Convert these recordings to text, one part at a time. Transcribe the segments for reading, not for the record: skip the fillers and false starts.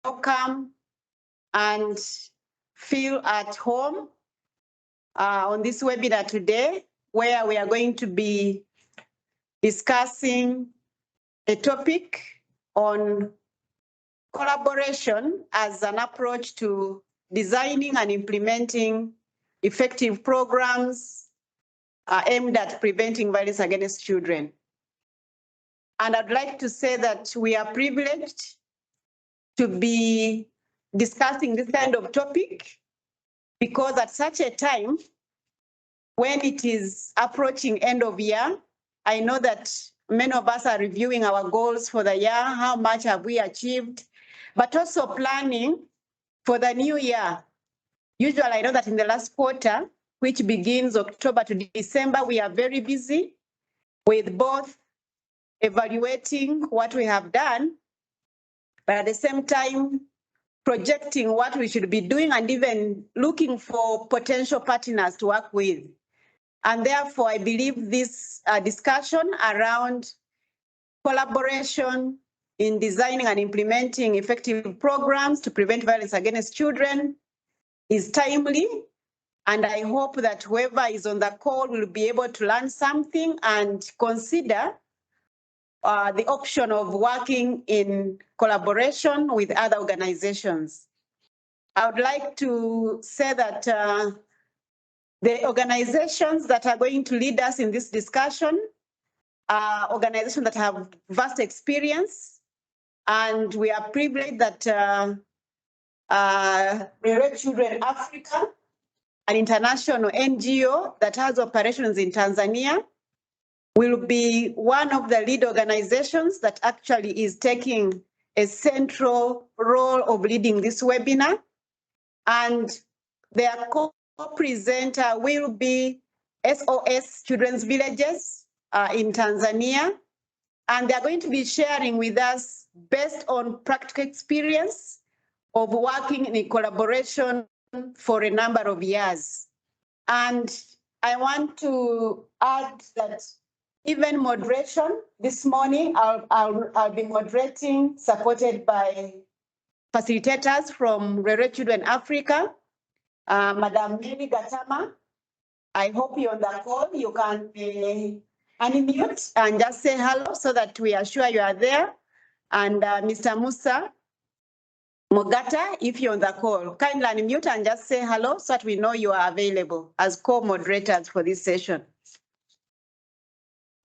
welcome and feel at home on this webinar today, where we are going to be discussing a topic on collaboration as an approach to designing and implementing effective programs aimed at preventing violence against children. And I'd like to say that we are privileged to be discussing this kind of topic because at such a time when it is approaching end of year, I know that many of us are reviewing our goals for the year, how much have we achieved, but also planning for the new year. Usually I know that in the last quarter, which begins October to December, we are very busy with both evaluating what we have done, but at the same time, projecting what we should be doing and even looking for potential partners to work with. And therefore, I believe this discussion around collaboration in designing and implementing effective programs to prevent violence against children is timely. And I hope that whoever is on the call will be able to learn something and consider the option of working in collaboration with other organizations. I would like to say that the organizations that are going to lead us in this discussion are organizations that have vast experience, and we are privileged that Red Children Africa, an international NGO that has operations in Tanzania, will be one of the lead organizations that actually is taking a central role of leading this webinar. And their co-presenter will be SOS Children's Villages in Tanzania. And they're going to be sharing with us based on practical experience of working in collaboration for a number of years. And I want to add that even moderation this morning, I'll be moderating, supported by facilitators from Red Children Africa, Madam Mary Gatama. I hope you're on the call. You can unmute and just say hello so that we are sure you are there. And Mr. Musa Mogata, if you're on the call, kindly unmute and just say hello so that we know you are available as co-moderators for this session.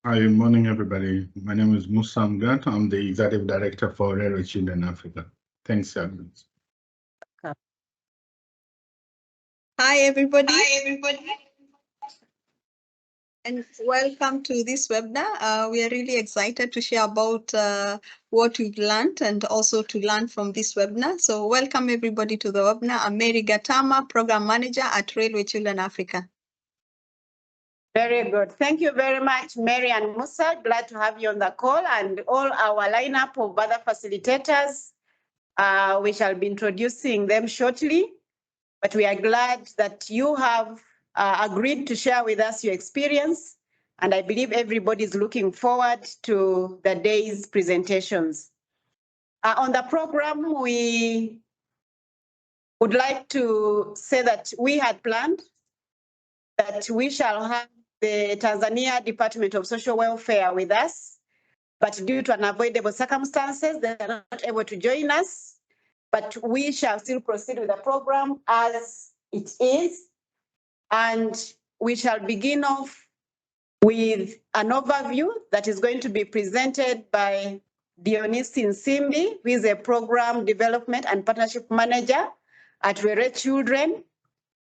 Hi, good morning, everybody. My name is Musa Mogata. I'm the Executive Director for Red Children Africa. Thanks, Agnes. Hi, everybody. Hi, everybody. And welcome to this webinar. We are really excited to share about what we've learned and also to learn from this webinar. So welcome everybody to the webinar. I'm Mary Gatama, Program Manager at Railway Children Africa. Very good. Thank you very much, Mary and Musa. Glad to have you on the call and all our lineup of other facilitators. We shall be introducing them shortly, but we are glad that you have agreed to share with us your experience, and I believe everybody is looking forward to the day's presentations. On the program, we would like to say that we had planned that we shall have the Tanzania Department of Social Welfare with us, but due to unavoidable circumstances, they are not able to join us, but we shall still proceed with the program as it is. And we shall begin off with an overview that is going to be presented by Dionisi Nsimbi, who is a Program Development and Partnership Manager at Red Children.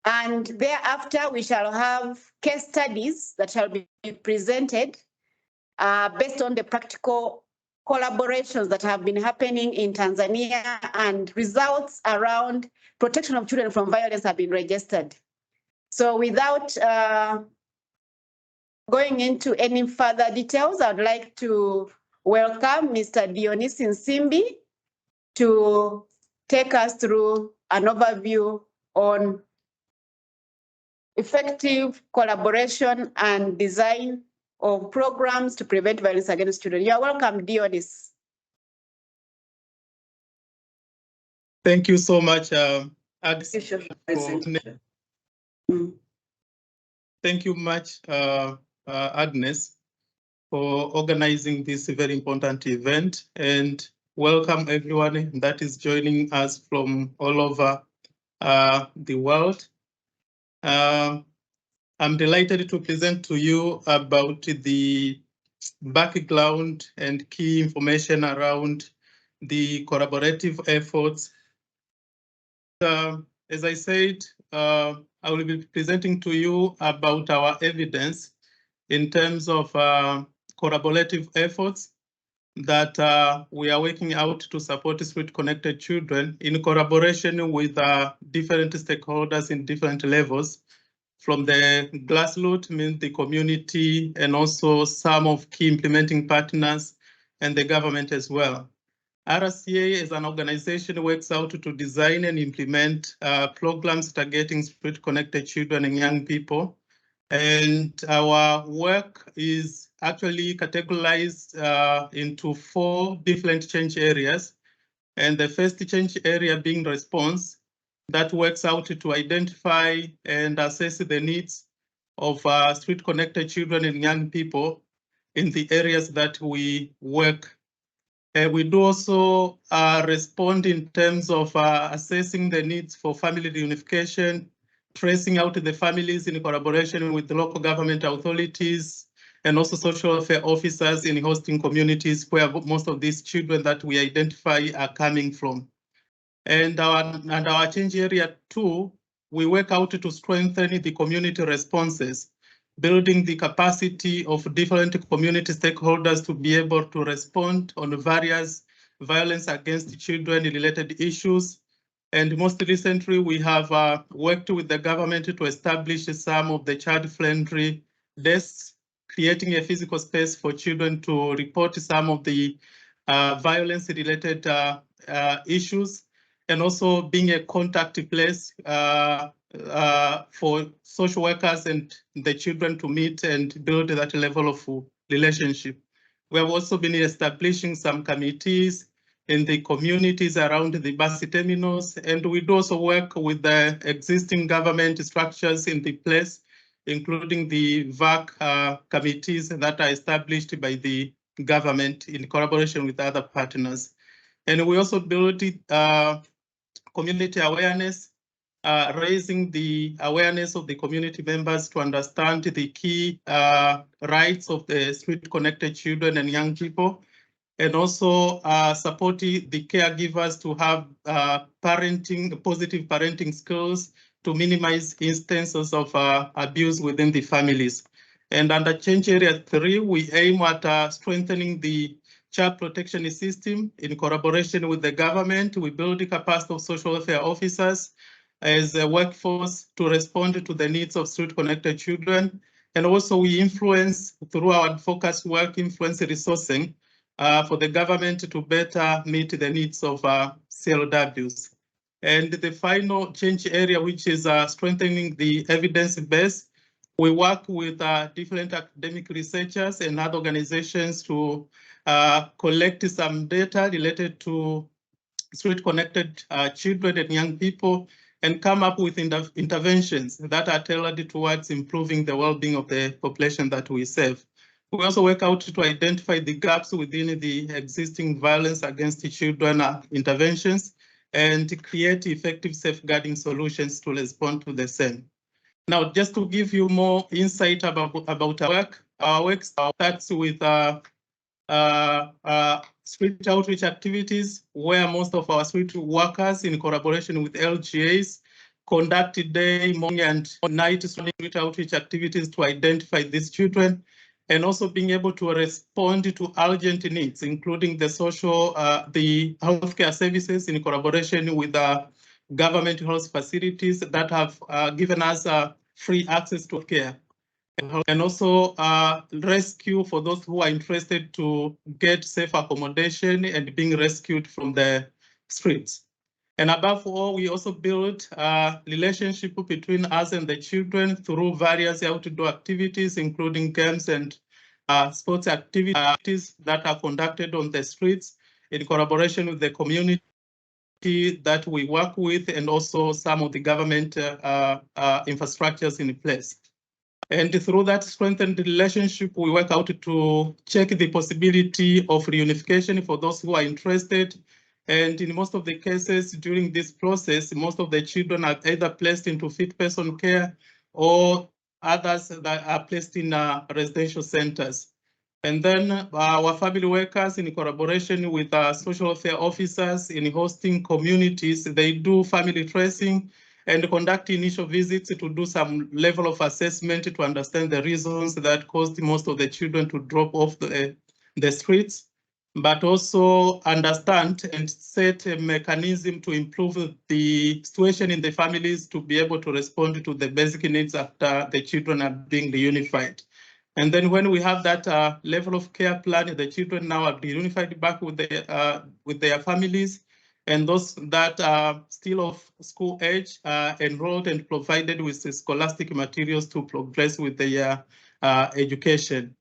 And thereafter, we shall have case studies that shall be presented based on the practical collaborations that have been happening in Tanzania, and results around protection of children from violence have been registered. So without going into any further details, I'd like to welcome Mr. Dionisi Nsimbi to take us through an overview on effective collaboration and design of programs to prevent violence against children. You're welcome, Dionisi. Thank you so much, Agnes. Thank you much, Agnes, for organizing this very important event, and welcome everyone that is joining us from all over the world. I'm delighted to present to you about the background and key information around the collaborative efforts. As I said, I will be presenting to you about our evidence in terms of collaborative efforts that we are working out to support Street Connected Children in collaboration with different stakeholders in different levels, from the grassroots, means the community, and also some of key implementing partners and the government as well. RCA as an organization works out to design and implement programs targeting Street Connected children and young people. And our work is actually categorized into 4 different change areas. And the first change area being response, that works out to identify and assess the needs of Street Connected children and young people in the areas that we work. We do also respond in terms of assessing the needs for family reunification, tracing out the families in collaboration with the local government authorities, and also social welfare officers in hosting communities where most of these children that we identify are coming from. And our change area 2, we work out to strengthen the community responses, building the capacity of different community stakeholders to be able to respond on various violence against children related issues. And most recently, we have worked with the government to establish some of the child-friendly desks, creating a physical space for children to report some of the violence-related issues, and also being a contact place for social workers and the children to meet and build that level of relationship. We have also been establishing some committees in the communities around the bus terminals, and we do also work with the existing government structures in the place, including the VAC committees that are established by the government in collaboration with other partners. And we also build community awareness, raising the awareness of the community members to understand the key rights of the Street Connected children and young people, and also supporting the caregivers to have positive parenting skills to minimize instances of abuse within the families. And under change area 3, we aim at strengthening the child protection system in collaboration with the government. We build the capacity of social welfare officers as a workforce to respond to the needs of Street Connected children. And also we influence through our focus work, influence resourcing for the government to better meet the needs of CLWs. And the final change area, which is strengthening the evidence base, we work with different academic researchers and other organizations to collect some data related to Street Connected children and young people, and come up with interventions that are tailored towards improving the well-being of the population that we serve. We also work out to identify the gaps within the existing violence against children interventions and create effective safeguarding solutions to respond to the same. Now, just to give you more insight about our work starts with street outreach activities, where most of our street workers in collaboration with LGAs conduct day, morning and night street outreach activities to identify these children, and also being able to respond to urgent needs, including the social, the healthcare services in collaboration with government health facilities that have given us free access to care. And also rescue for those who are interested to get safe accommodation and being rescued from the streets. And above all, we also build a relationship between us and the children through various outdoor activities, including games and sports activities that are conducted on the streets in collaboration with the community that we work with and also some of the government infrastructures in place. And through that strengthened relationship, we work out to check the possibility of reunification for those who are interested. And in most of the cases during this process, most of the children are either placed into fit person care or others that are placed in residential centers. And then our family workers, in collaboration with social welfare officers in hosting communities, they do family tracing and conduct initial visits to do some level of assessment to understand the reasons that caused most of the children to drop off the streets, but also understand and set a mechanism to improve the situation in the families to be able to respond to the basic needs after the children are being reunified. And then when we have that level of care plan, the children now are reunified back with their families, and those that are still of school age are enrolled and provided with the scholastic materials to progress with their education.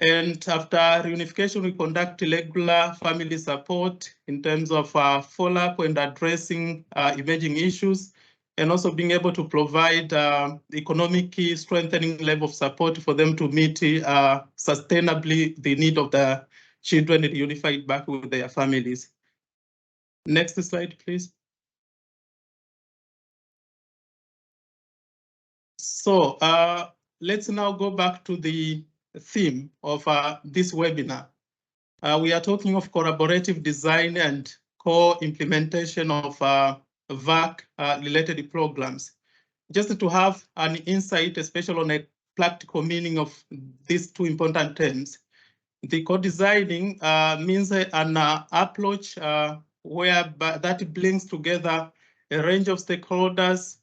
And after reunification, we conduct regular family support in terms of follow-up and addressing emerging issues, and also being able to provide economic strengthening level of support for them to meet sustainably the need of the children reunified back with their families. Next slide, please. So let's now go back to the theme of this webinar. We are talking of collaborative design and co-implementation of VAC related programs. Just to have an insight, especially on a practical meaning of these two important terms. The co-designing means an approach that brings together a range of stakeholders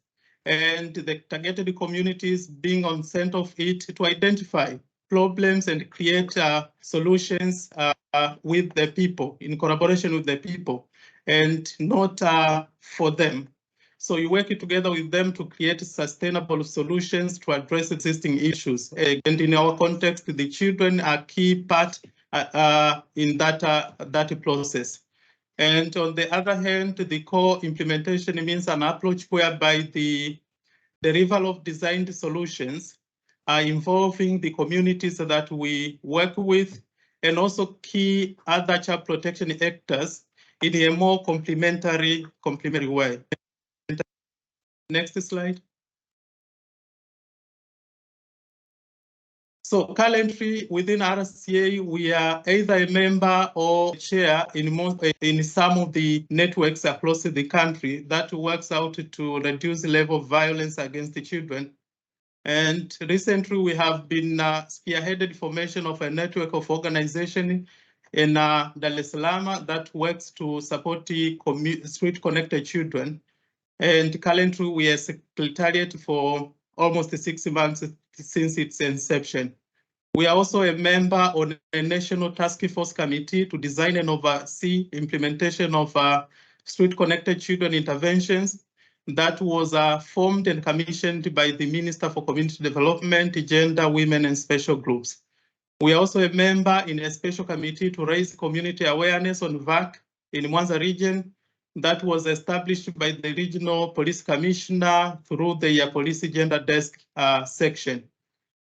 and the targeted communities being on center of it to identify problems and create solutions with the people, in collaboration with the people, and not for them. So you work together with them to create sustainable solutions to address existing issues. And in our context, the children are key part in that process. And on the other hand, the core implementation means an approach whereby the delivery of designed solutions are involving the communities that we work with and also key other child protection actors in a more complementary way. Next slide. So currently within RCA, we are either a member or chair in some of the networks across the country that works out to reduce the level of violence against the children. And recently we have been spearheaded formation of a network of organization in Dar es Salaam that works to support the street connected children. And currently we are secretariat for almost 6 months since its inception. We are also a member on a national task force committee to design and oversee implementation of street connected children interventions that was formed and commissioned by the Minister for Community Development, Gender, Women and Special Groups. We are also a member in a special committee to raise community awareness on VAC in Mwanza region that was established by the Regional Police Commissioner through the Police Gender Desk section.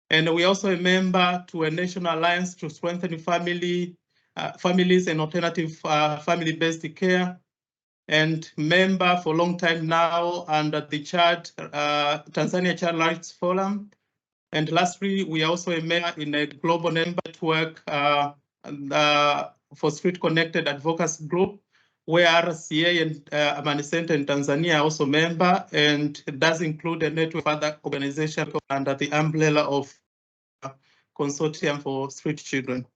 And we are also a member to a national alliance to strengthen families and alternative family-based care, and member for a long time now under the Tanzania Child Rights Forum. And lastly, we are also a member in a global network for Street Connected Advocacy Group, where RCA and Amani Center in Tanzania are also member, and it does include a network of other organizations under the umbrella of Consortium for Street Children.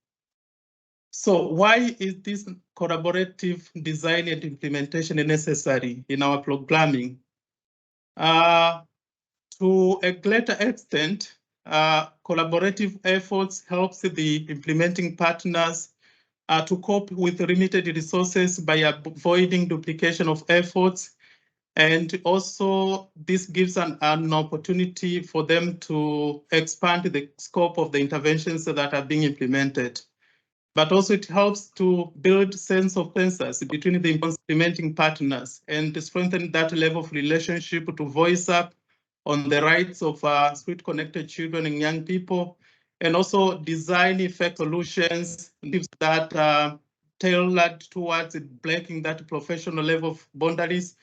So why is this collaborative design and implementation necessary in our programming? To a greater extent, collaborative efforts helps the implementing partners to cope with limited resources by avoiding duplication of efforts. And also this gives an opportunity for them to expand the scope of the interventions that are being implemented. but also it helps to build sense of consensus between the implementing partners and to strengthen that level of relationship to voice up on the rights of street-connected children and young people, and also design effect solutions that tailored towards breaking that professional level of boundaries,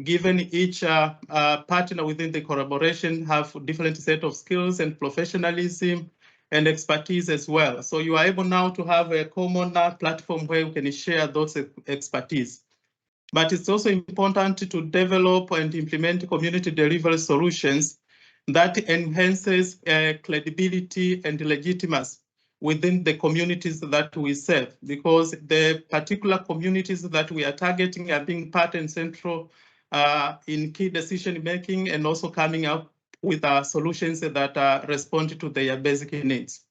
given each partner within the collaboration have different set of skills and professionalism and expertise as well. So you are able now to have a common platform where you can share those expertise. But it's also important to develop and implement community delivery solutions that enhances credibility and legitimacy within the communities that we serve, because the particular communities that we are targeting are being part and central in key decision making and also coming up with solutions that respond to their basic needs.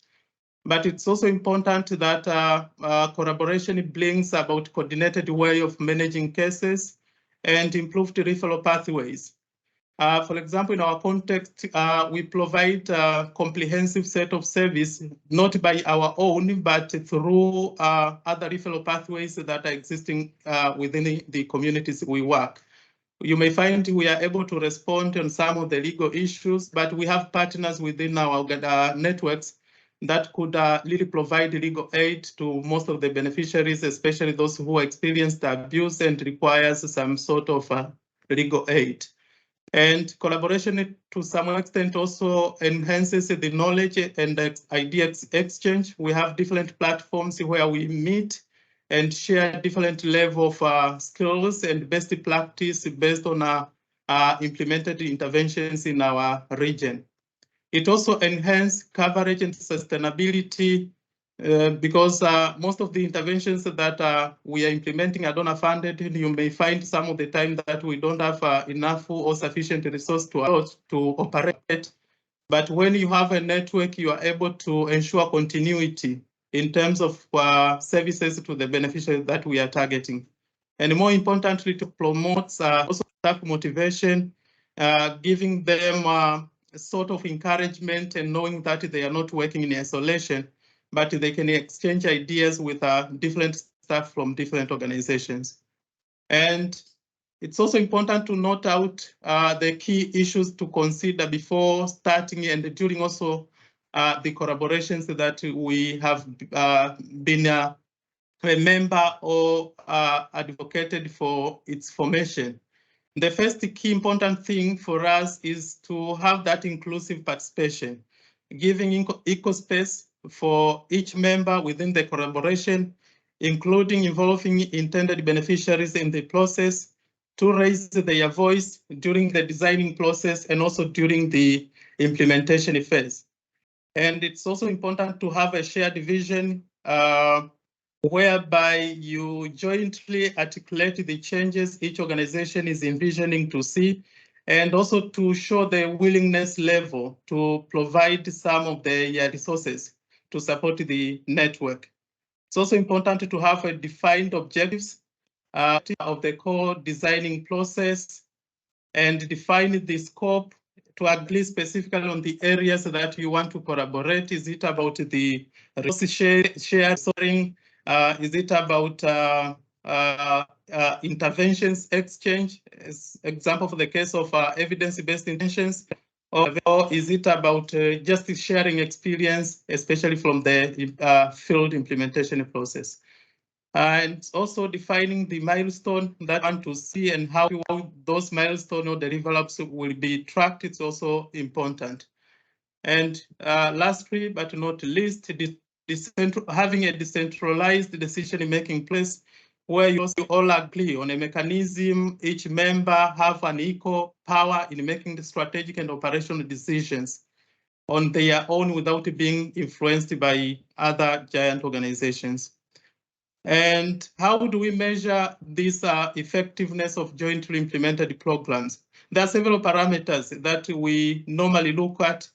But it's also important that collaboration brings about coordinated way of managing cases and improved referral pathways. For example, in our context, we provide a comprehensive set of service, not by our own, but through other referral pathways that are existing within the communities we work. You may find we are able to respond on some of the legal issues, but we have partners within our networks that could really provide legal aid to most of the beneficiaries, especially those who experienced abuse and requires some sort of legal aid. And collaboration to some extent also enhances the knowledge and idea exchange. We have different platforms where we meet and share different level of skills and best practice based on implemented interventions in our region. It also enhances coverage and sustainability because most of the interventions that we are implementing are donor funded. You may find some of the time that we don't have enough or sufficient resource to operate. But when you have a network, you are able to ensure continuity in terms of services to the beneficiaries that we are targeting. And more importantly, to promote also staff motivation, giving them a sort of encouragement and knowing that they are not working in isolation, but they can exchange ideas with different staff from different organizations. And it's also important to note out the key issues to consider before starting and during also the collaborations that we have been a member or advocated for its formation. The first key important thing for us is to have that inclusive participation, giving equal space for each member within the collaboration, including involving intended beneficiaries in the process to raise their voice during the designing process and also during the implementation phase. And it's also important to have a shared vision whereby you jointly articulate the changes each organization is envisioning to see, and also to show the willingness level to provide some of the resources to support the network. It's also important to have a defined objectives of the core designing process and define the scope to agree specifically on the areas that you want to collaborate. Is it about the resource sharing? Is it about interventions exchange, as example for the case of evidence-based interventions, or is it about just sharing experience, especially from the field implementation process? And also defining the milestone that I want to see and how those milestone or deliverables will be tracked. It's also important. And lastly, but not least, having a decentralized decision-making place where you all agree on a mechanism, each member have an equal power in making the strategic and operational decisions on their own without being influenced by other giant organizations. And how do we measure this effectiveness of jointly implemented programs? There are several parameters that we normally look at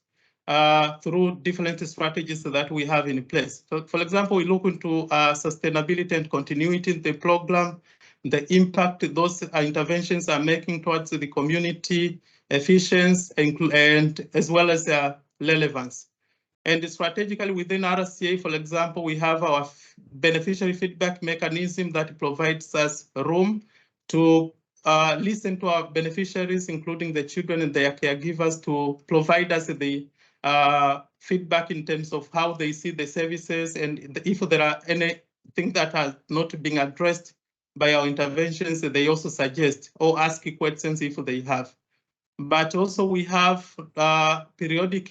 through different strategies that we have in place. So, for example, we look into sustainability and continuity in the program, the impact those interventions are making towards the community, efficiency, and as well as relevance. And strategically within RCA, for example, we have our beneficiary feedback mechanism that provides us room to listen to our beneficiaries, including the children and their caregivers, to provide us the feedback in terms of how they see the services, and if there are anything that are not being addressed by our interventions, they also suggest or ask questions if they have. But also we have periodic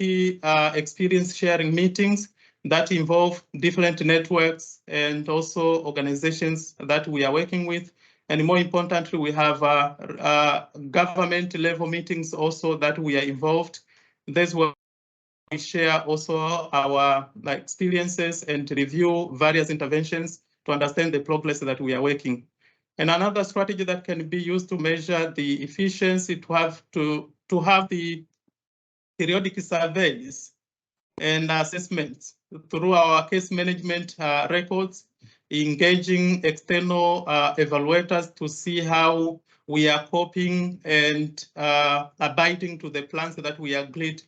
experience sharing meetings that involve different networks and also organizations that we are working with. And more importantly, we have government level meetings also that we are involved. That's where we share also our experiences and review various interventions to understand the progress that we are working. And another strategy that can be used to measure the efficiency to have the periodic surveys and assessments through our case management records, engaging external evaluators to see how we are coping and abiding to the plans that we agreed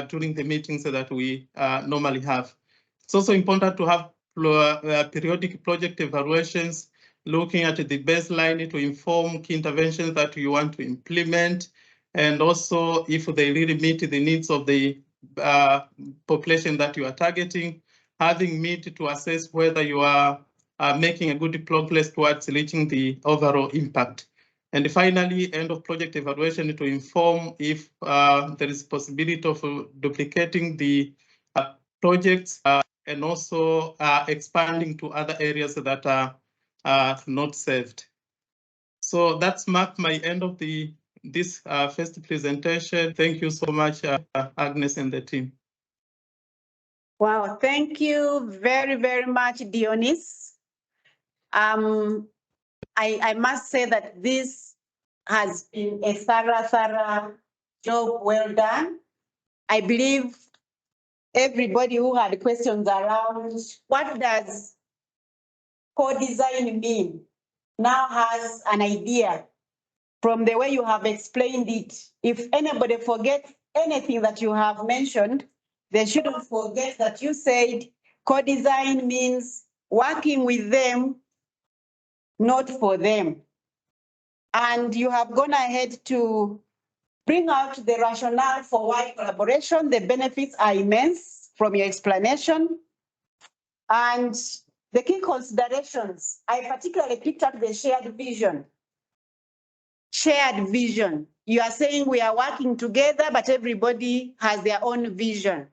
during the meetings that we normally have. It's also important to have periodic project evaluations, looking at the baseline to inform key interventions that you want to implement, and also if they really meet the needs of the population that you are targeting, having meet to assess whether you are making a good progress towards reaching the overall impact. And finally, end of project evaluation to inform if there is possibility of duplicating the projects and also expanding to other areas that are not served. So that's marked my end of this first presentation. Thank you so much, Agnes and the team. Wow, thank you very, very much, Dionys. I must say that this has been a thorough job, well done. I believe everybody who had questions around what does co-design mean now has an idea from the way you have explained it. If anybody forgets anything that you have mentioned, they shouldn't forget that you said co-design means working with them, not for them. And you have gone ahead to bring out the rationale for why collaboration. The benefits are immense from your explanation. And the key considerations, I particularly picked up the shared vision. Shared vision. You are saying we are working together, but everybody has their own vision.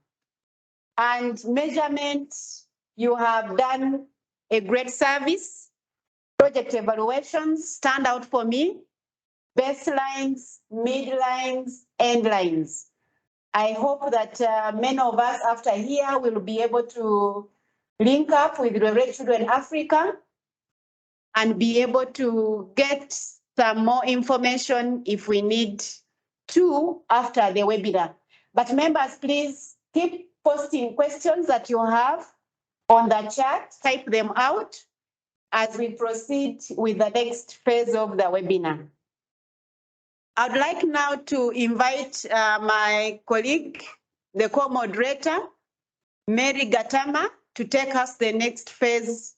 And measurements, you have done a great service. Project evaluations stand out for me. Baselines, midlines, endlines. I hope that many of us after here will be able to link up with Red Children Africa and be able to get some more information if we need to after the webinar. But members, please keep posting questions that you have on the chat, type them out as we proceed with the next phase of the webinar. I'd like now to invite my colleague, the co-moderator, Mary Gatama, to take us the next phase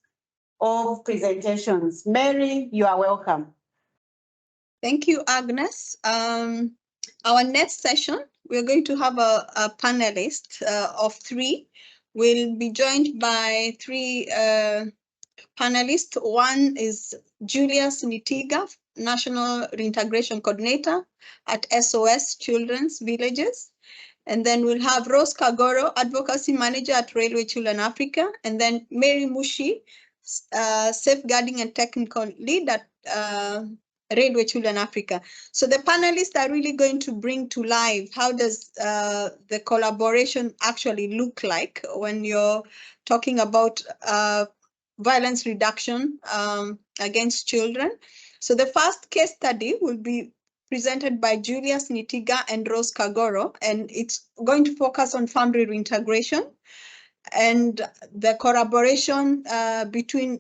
of presentations. Mary, you are welcome. Thank you, Agnes. Our next session, we're going to have a panelist of three. We'll be joined by three panelists. One is Julius Nitiga, National Reintegration Coordinator at SOS Children's Villages. And then we'll have Rose Kagoro, Advocacy Manager at Railway Children Africa. And then Mary Mushi, Safeguarding and Technical Lead at Railway Children Africa. So the panelists are really going to bring to life how does the collaboration actually look like when you're talking about violence reduction against children. So the first case study will be presented by Julius Nitiga and Rose Kagoro, and it's going to focus on family reintegration and the collaboration between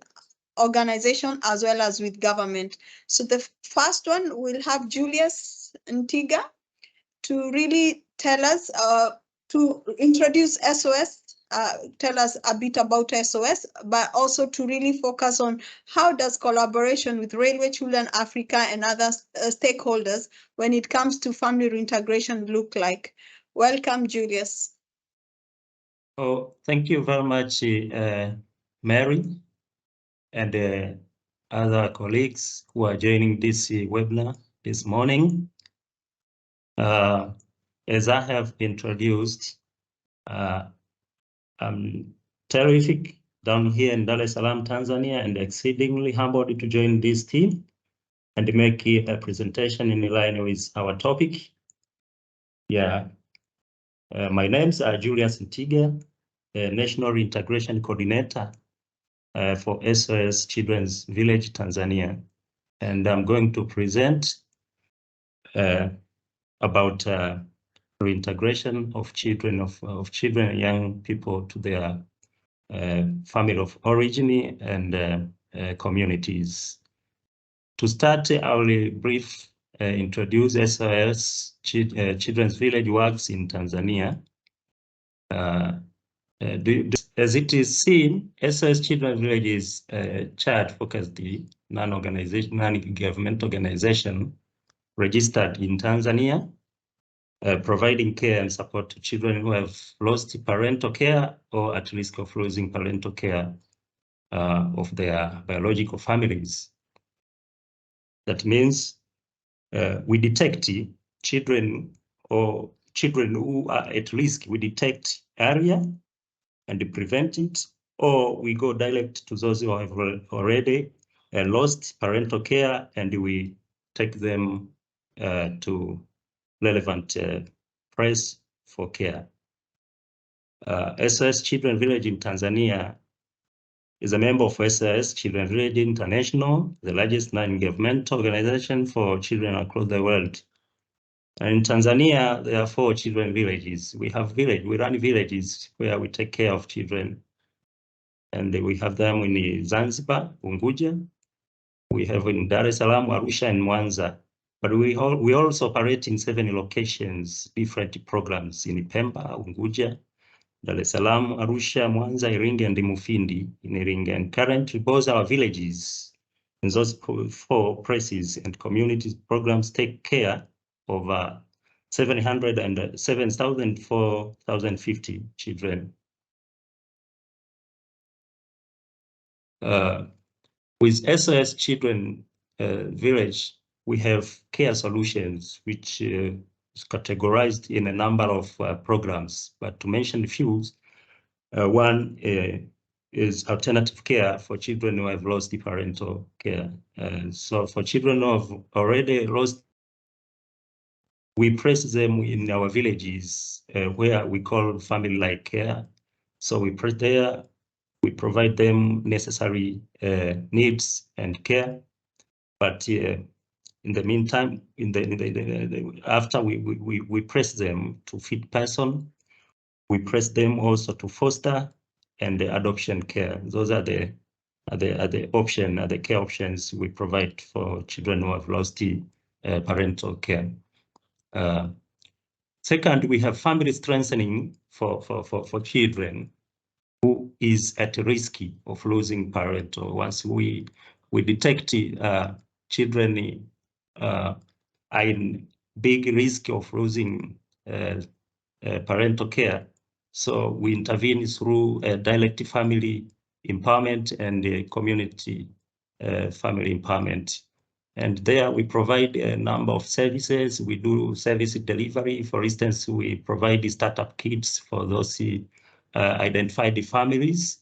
organization as well as with government. So the first one will have Julius Nitiga to really tell us, to introduce SOS, tell us a bit about SOS, but also to really focus on how does collaboration with Railway Children Africa and other stakeholders when it comes to family reintegration look like. Welcome, Julius. Oh, thank you very much, Mary, and other colleagues who are joining this webinar this morning. As I have introduced, I'm terrific down here in Dar es Salaam, Tanzania, and exceedingly humbled to join this team and make a presentation in line with our topic. Yeah, my name's Julius Ntiga, National Reintegration Coordinator for SOS Children's Village, Tanzania. And I'm going to present about reintegration of children, of children and young people to their family of origin and communities. To start, I will brief introduce SOS Children's Village works in Tanzania. As it is seen, SOS Children's Village is a child-focused non-government organization registered in Tanzania, providing care and support to children who have lost parental care or at risk of losing parental care of their biological families. That means we detect children or children who are at risk. We detect area and prevent it, or we go direct to those who have already lost parental care and we take them to relevant place for care. SOS Children Village in Tanzania is a member of SOS Children Village International, the largest non-governmental organization for children across the world. And in Tanzania, there are 4 children villages. We run villages where we take care of children. And we have them in Zanzibar, Unguja. We have in Dar es Salaam, Arusha, and Mwanza. But we also operate in 7 locations, different programs in Pemba, Unguja, Dar es Salaam, Arusha, Mwanza, Iringa, and Mufindi in Iringa. And currently, both our villages in those 4 places and community programs take care of 7,050 children. With SOS Children Village, we have care solutions, which is categorized in a number of programs. But to mention a few, one is alternative care for children who have lost the parental care. So for children who have already lost, we place them in our villages where we call family-like care. So we place there, we provide them necessary needs and care. But in the meantime, after we press them to feed person, we press them also to foster and the adoption care. Those are the care options we provide for children who have lost the parental care. Second, we have family strengthening for children who is at risk of losing parental. Once we detect children are in big risk of losing parental care, so we intervene through direct family empowerment and community family empowerment. And there we provide a number of services. We do service delivery. For instance, we provide the startup kits for those identified families.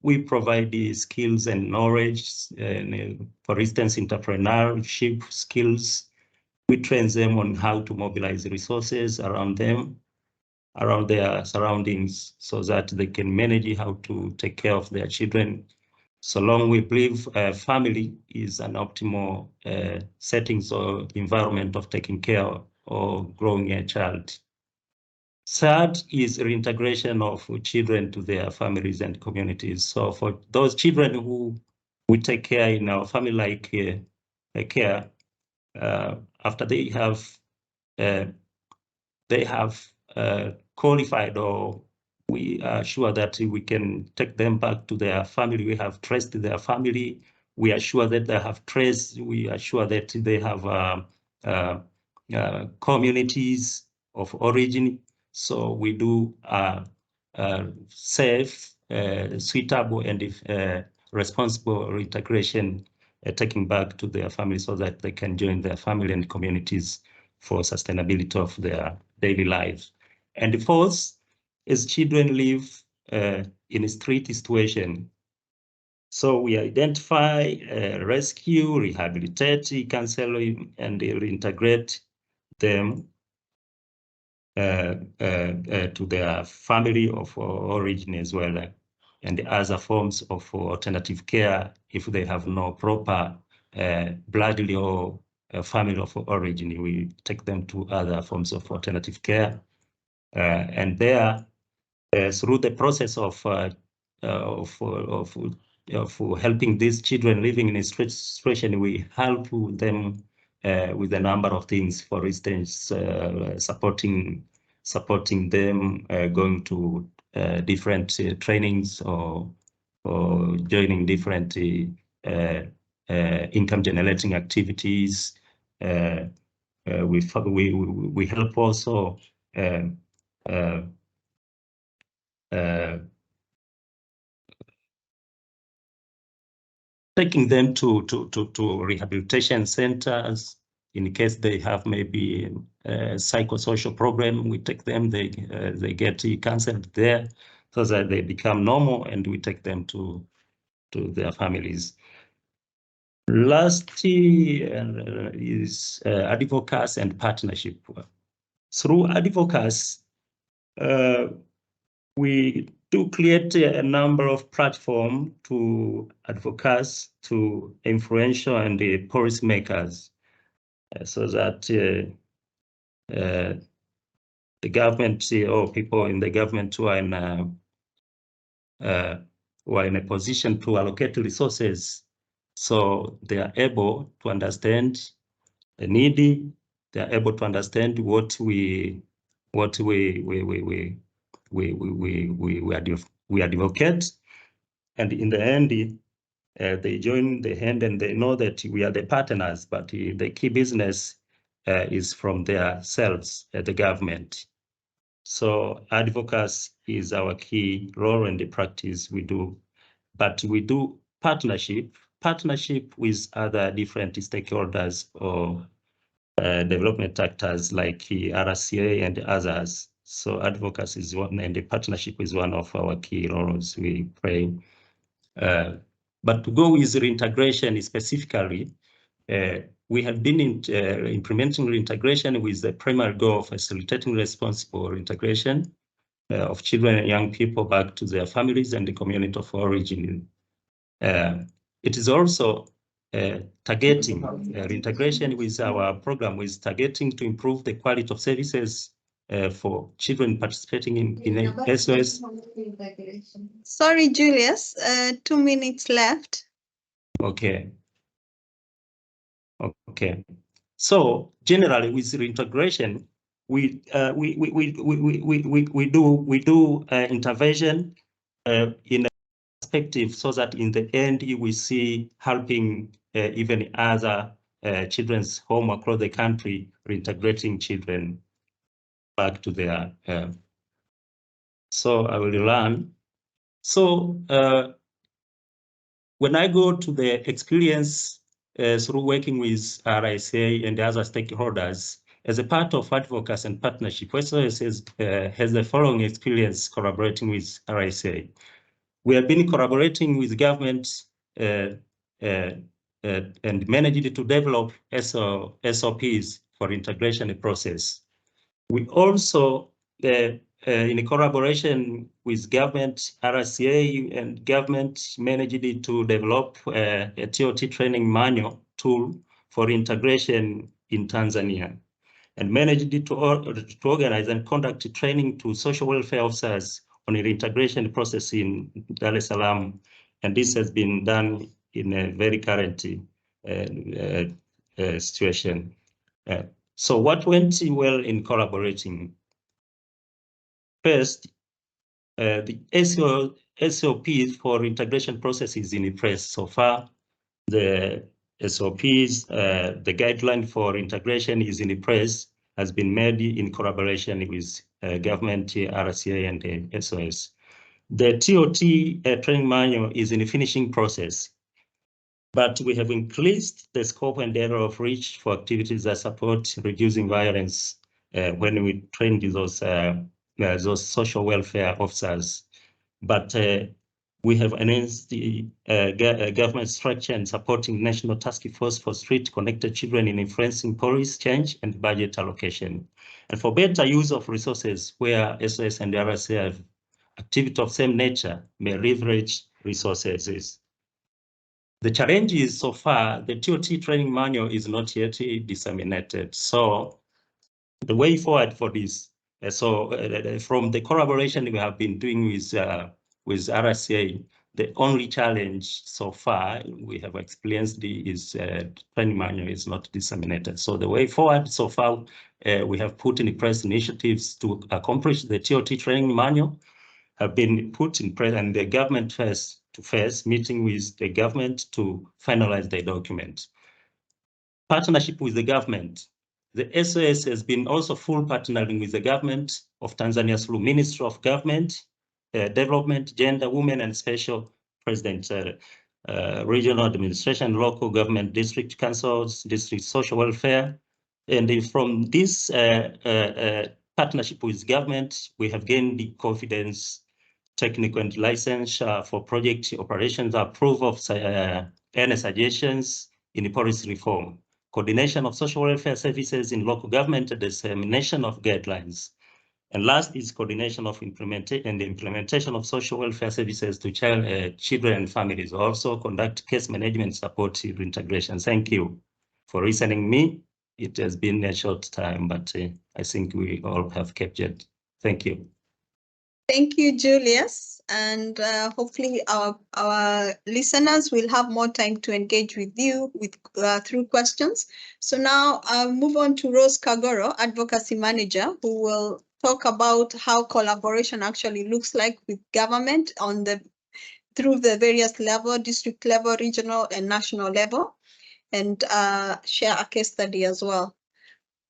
We provide the skills and knowledge, and for instance, entrepreneurship skills. We train them on how to mobilize resources around them, around their surroundings, so that they can manage how to take care of their children. So long we believe family is an optimal settings or environment of taking care or growing a child. Third is reintegration of children to their families and communities. So for those children who we take care in our family-like care, after they have qualified, or we are sure that we can take them back to their family. We have traced their family. We are sure that they have traced. We are sure that they have communities of origin. So we do safe, suitable, and responsible reintegration, taking back to their family so that they can join their family and communities for sustainability of their daily lives. And the fourth is children live in a street situation. So we identify, rescue, rehabilitate, counsel, and reintegrate them to their family of origin as well, and other forms of alternative care if they have no proper bloodly or family of origin. We take them to other forms of alternative care, and there, through the process of helping these children living in a situation, we help them with a number of things. For instance, supporting them going to different trainings or joining different income generating activities. We help also taking them to rehabilitation centers. In case they have maybe a psychosocial problem, we take them, they get counseled there so that they become normal, and we take them to their families. Last is advocacy and partnership. Through advocacy, we do create a number of platforms to advocates, to influential and the policymakers, so that the government or people in the government who are in a position to allocate resources, so they are able to understand the needy, they are able to understand what we advocate, and in the end, they join the hand and they know that we are the partners, but the key business is from their selves, the government. So advocacy is our key role in the practice we do, but we do partnership with other different stakeholders or development actors like RCA and others. So advocacy is one, and the partnership is one of our key roles we play. But to go with reintegration specifically, we have been implementing reintegration with the primary goal of facilitating responsible reintegration of children and young people back to their families and the community of origin. It is also targeting reintegration with our program, with targeting to improve the quality of services for children participating in SOS. Sorry, Julius, 2 minutes left. Okay. Okay. So generally, with reintegration, we do intervention in a perspective, so that in the end we see helping even other children's home across the country, reintegrating children back to their. So I will learn. So when I go to the experience through working with RSA and other stakeholders, as a part of advocacy and partnership, SOS has the following experience collaborating with RSA. We have been collaborating with government and managed to develop SOPs for integration process. We also, in collaboration with government, RCA and government, managed to develop a TOT training manual tool for integration in Tanzania, and managed to organize and conduct training to social welfare officers on the integration process in Dar es Salaam. And this has been done in a very current situation. So what went well in collaborating? First, the SOPs for integration processes in place. So far, the SOPs, the guideline for integration is in place, has been made in collaboration with government, RCA, and SOS. The TOT training manual is in the finishing process, but we have increased the scope and area of reach for activities that support reducing violence when we train those social welfare officers. But we have enhanced the government structure and supporting National Task Force for Street Connected Children in influencing policy change and budget allocation. And for better use of resources where SOS and RCA have activity of same nature may leverage resources. The challenge is so far, the TOT training manual is not yet disseminated. So the way forward for this, from the collaboration we have been doing with RCA, the only challenge so far we have experienced is training manual is not disseminated. So the way forward so far, we have put in place initiatives to accomplish the TOT training manual, have been put in place, and the government face-to-face meeting with the government to finalize the document. Partnership with the government. The SOS has been also full partnering with the government of Tanzania through Ministry of Government, Development, Gender, Women and Special President, Regional Administration, Local Government, District Councils, District Social Welfare. And from this partnership with government, we have gained the confidence, technical and license for project operations, approval of any suggestions in the policy reform, coordination of social welfare services in local government, dissemination of guidelines. And last is coordination of implementation of social welfare services to children and families. Also conduct case management support reintegration. Thank you for listening me. It has been a short time, but I think we all have captured. Thank you. Thank you, Julius. And hopefully our listeners will have more time to engage with you through questions. So now I'll move on to Rose Kagoro, Advocacy Manager, who will talk about how collaboration actually looks like with government through the various level, district level, regional and national level, and share a case study as well.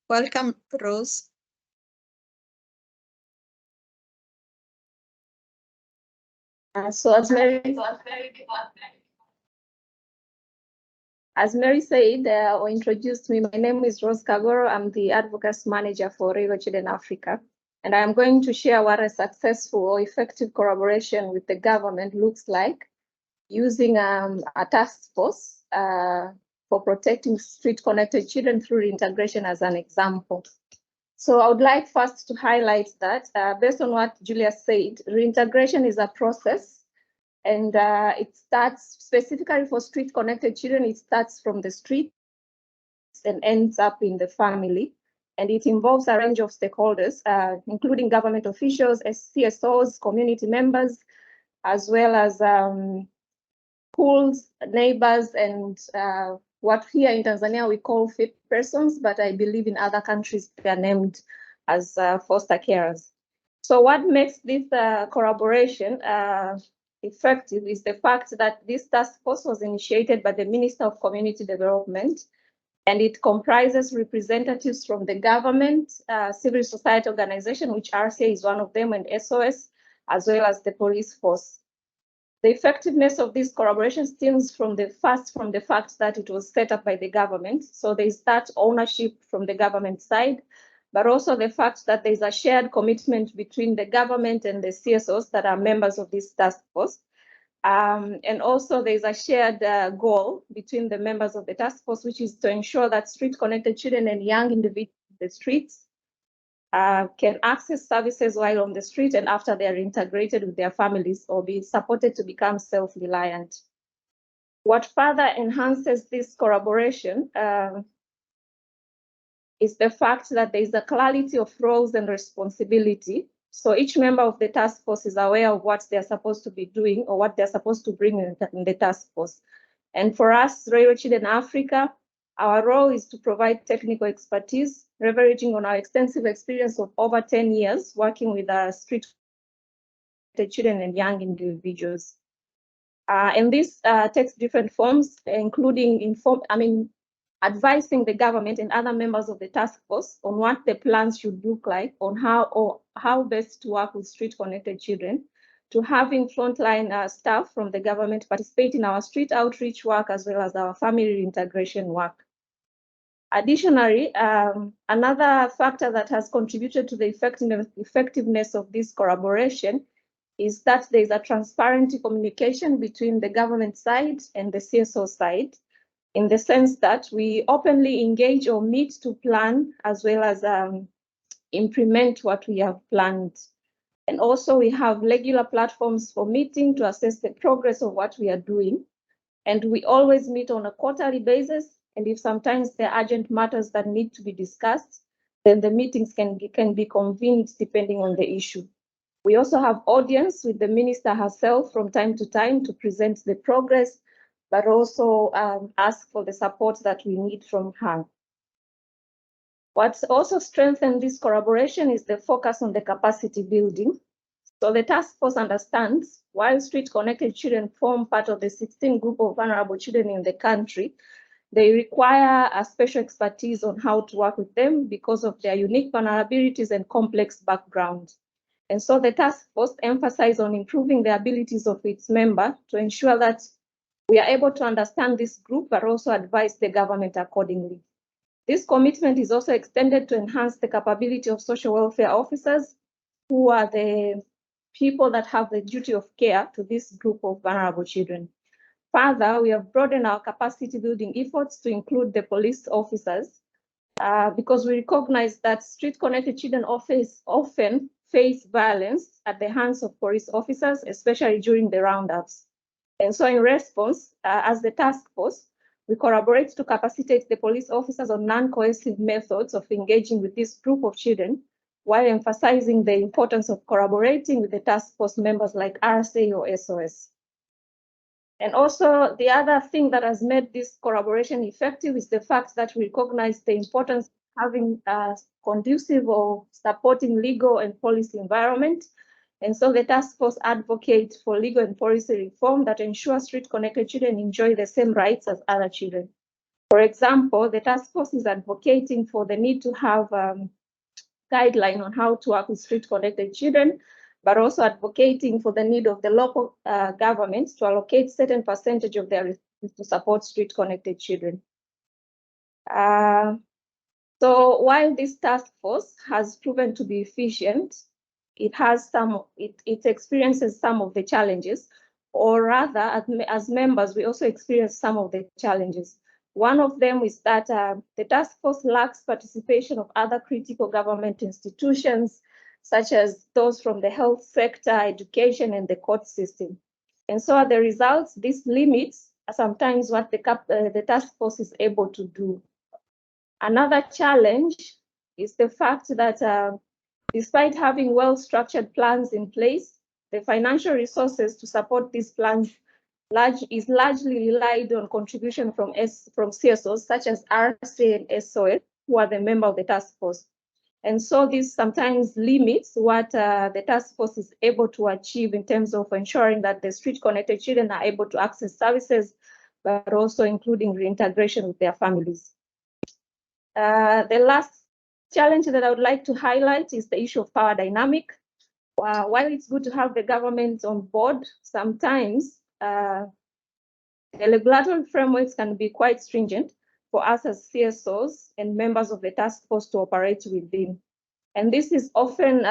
Welcome, Rose. So as Mary said, or introduced me, my name is Rose Kagoro. I'm the Advocacy Manager for Railway Children Africa. And I'm going to share what a successful or effective collaboration with the government looks like using a task force for protecting street-connected children through reintegration as an example. So I would like first to highlight that based on what Julia said, reintegration is a process, and it starts specifically for street-connected children. It starts from the streets and ends up in the family, and it involves a range of stakeholders, including government officials, CSOs, community members, as well as schools, neighbors, and what here in Tanzania we call fit persons, but I believe in other countries they are named as foster carers. So what makes this collaboration effective is the fact that this task force was initiated by the Minister of Community Development, and it comprises representatives from the government, civil society organization, which RCA is one of them, and SOS, as well as the police force. The effectiveness of this collaboration stems from the fact that it was set up by the government. So there is that ownership from the government side, but also the fact that there is a shared commitment between the government and the CSOs that are members of this task force. And also there is a shared goal between the members of the task force, which is to ensure that street-connected children and young individuals in the streets can access services while on the street and after they are integrated with their families or be supported to become self-reliant. What further enhances this collaboration is the fact that there is a clarity of roles and responsibility. So each member of the task force is aware of what they're supposed to be doing or what they're supposed to bring in the task force. And for us, Railway Children Africa, Our role is to provide technical expertise, leveraging on our extensive experience of over 10 years working with street children and young individuals. And this takes different forms, including advising the government and other members of the task force on what the plans should look like, on how best to work with street-connected children, to having frontline staff from the government participate in our street outreach work as well as our family reintegration work. Additionally, another factor that has contributed to the effectiveness of this collaboration is that there is a transparent communication between the government side and the CSO side, in the sense that we openly engage or meet to plan as well as implement what we have planned. And also we have regular platforms for meeting to assess the progress of what we are doing. And we always meet on a quarterly basis. And if sometimes there are urgent matters that need to be discussed, then the meetings can be convened depending on the issue. We also have audience with the minister herself from time to time to present the progress, but also ask for the support that we need from her. What's also strengthened this collaboration is the focus on the capacity building. So the task force understands while street-connected children form part of the 16 group of vulnerable children in the country, they require a special expertise on how to work with them because of their unique vulnerabilities and complex background. And so the task force emphasizes on improving the abilities of its member to ensure that we are able to understand this group, but also advise the government accordingly. This commitment is also extended to enhance the capability of social welfare officers, who are the people that have the duty of care to this group of vulnerable children. Further, we have broadened our capacity building efforts to include the police officers because we recognize that street-connected children often face violence at the hands of police officers, especially during the roundups. And so in response, as the task force, we collaborate to capacitate the police officers on non-coercive methods of engaging with this group of children, while emphasizing the importance of collaborating with the task force members like RSA or SOS. And also the other thing that has made this collaboration effective is the fact that we recognize the importance of having a conducive or supporting legal and policy environment. And so the task force advocates for legal and policy reform that ensure street-connected children enjoy the same rights as other children. For example, the task force is advocating for the need to have guidelines on how to work with street-connected children, but also advocating for the need of the local governments to allocate certain percentage of their resources to support street-connected children. So while this task force has proven to be efficient, it experiences some of the challenges, or rather, as members, we also experience some of the challenges. One of them is that the task force lacks participation of other critical government institutions, such as those from the health sector, education, and the court system. And so as a result, this limits sometimes what the task force is able to do. Another challenge is the fact that despite having well-structured plans in place, the financial resources to support these plans is largely relied on contribution from CSOs such as RSA and SOS, who are the member of the task force. And so this sometimes limits what the task force is able to achieve in terms of ensuring that the street-connected children are able to access services, but also including reintegration with their families. The last challenge that I would like to highlight is the issue of power dynamic. While it's good to have the government on board, sometimes the regulatory frameworks can be quite stringent for us as CSOs and members of the task force to operate within. And this is often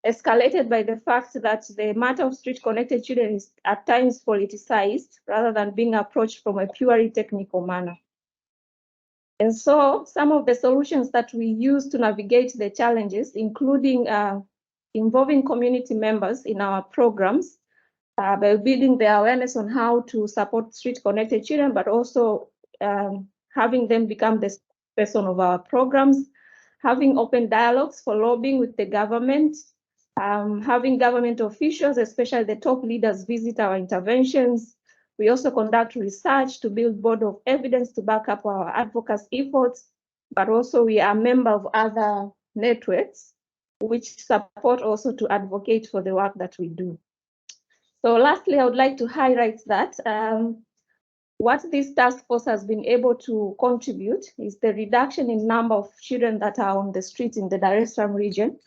escalated by the fact that the matter of street-connected children is at times politicized rather than being approached from a purely technical manner. And so some of the solutions that we use to navigate the challenges, including involving community members in our programs, by building the awareness on how to support street-connected children, but also having them become the person of our programs, having open dialogues for lobbying with the government, having government officials, especially the top leaders, visit our interventions, We also conduct research to build body of evidence to back up our advocacy efforts, but also we are a member of other networks which support also to advocate for the work that we do. So lastly, I would like to highlight that what this task force has been able to contribute is the reduction in number of children that are on the streets in the Dar es Salaam region,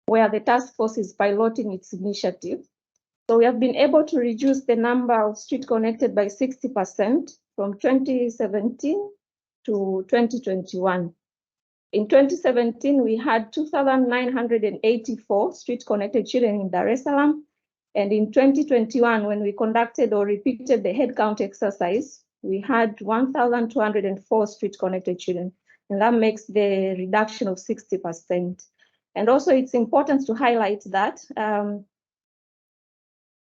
where the task force is piloting its initiative. So we have been able to reduce the number of street connected by 60% from 2017 to 2021. In 2017, we had 2,984 street connected children in Dar es Salaam. And in 2021, when we conducted or repeated the headcount exercise, we had 1,204 street connected children. And that makes the reduction of 60%. And also it's important to highlight that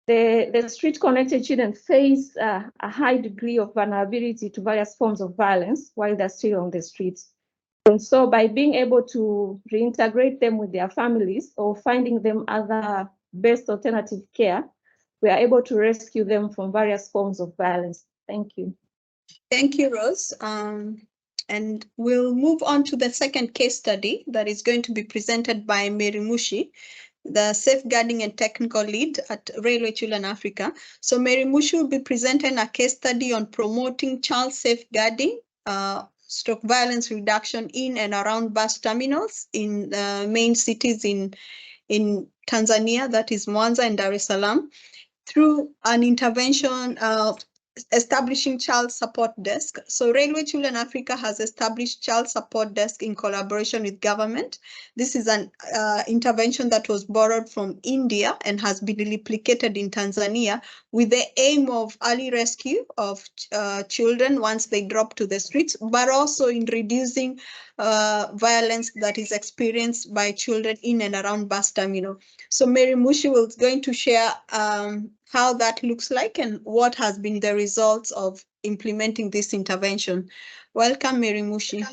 the street connected children face a high degree of vulnerability to various forms of violence while they're still on the streets. And so by being able to reintegrate them with their families or finding them other best alternative care, we are able to rescue them from various forms of violence. Thank you. Thank you, Rose. And we'll move on to the second case study that is going to be presented by Mary Mushi, the Safeguarding and Technical Lead at Railway Children Africa. So Mary Mushi will be presenting a case study on promoting child safeguarding, stroke violence reduction in and around bus terminals in main cities in Tanzania, that is Mwanza and Dar es Salaam, through an intervention establishing child support desk. So Railway Children Africa has established child support desk in collaboration with government. This is an intervention that was borrowed from India and has been replicated in Tanzania with the aim of early rescue of children once they drop to the streets, but also in reducing violence that is experienced by children in and around bus terminal. So Mary Mushi is going to share how that looks like and what has been the results of implementing this intervention. Welcome, Mary Mushi.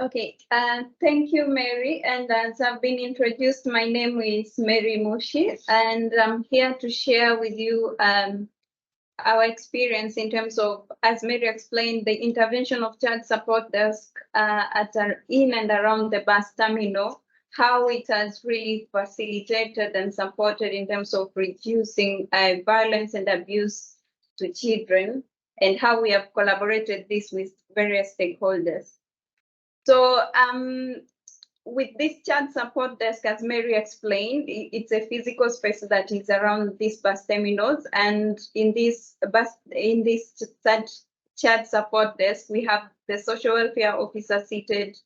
Okay, thank you, Mary. And as I've been introduced, my name is Mary Mushi, and I'm here to share with you our experience in terms of, as Mary explained, the intervention of child support desk in and around the bus terminal, how it has really facilitated and supported in terms of reducing violence and abuse to children, and how we have collaborated this with various stakeholders. So with this child support desk, as Mary explained, it's a physical space that is around these bus terminals, and in this child support desk, we have the social welfare officer seated,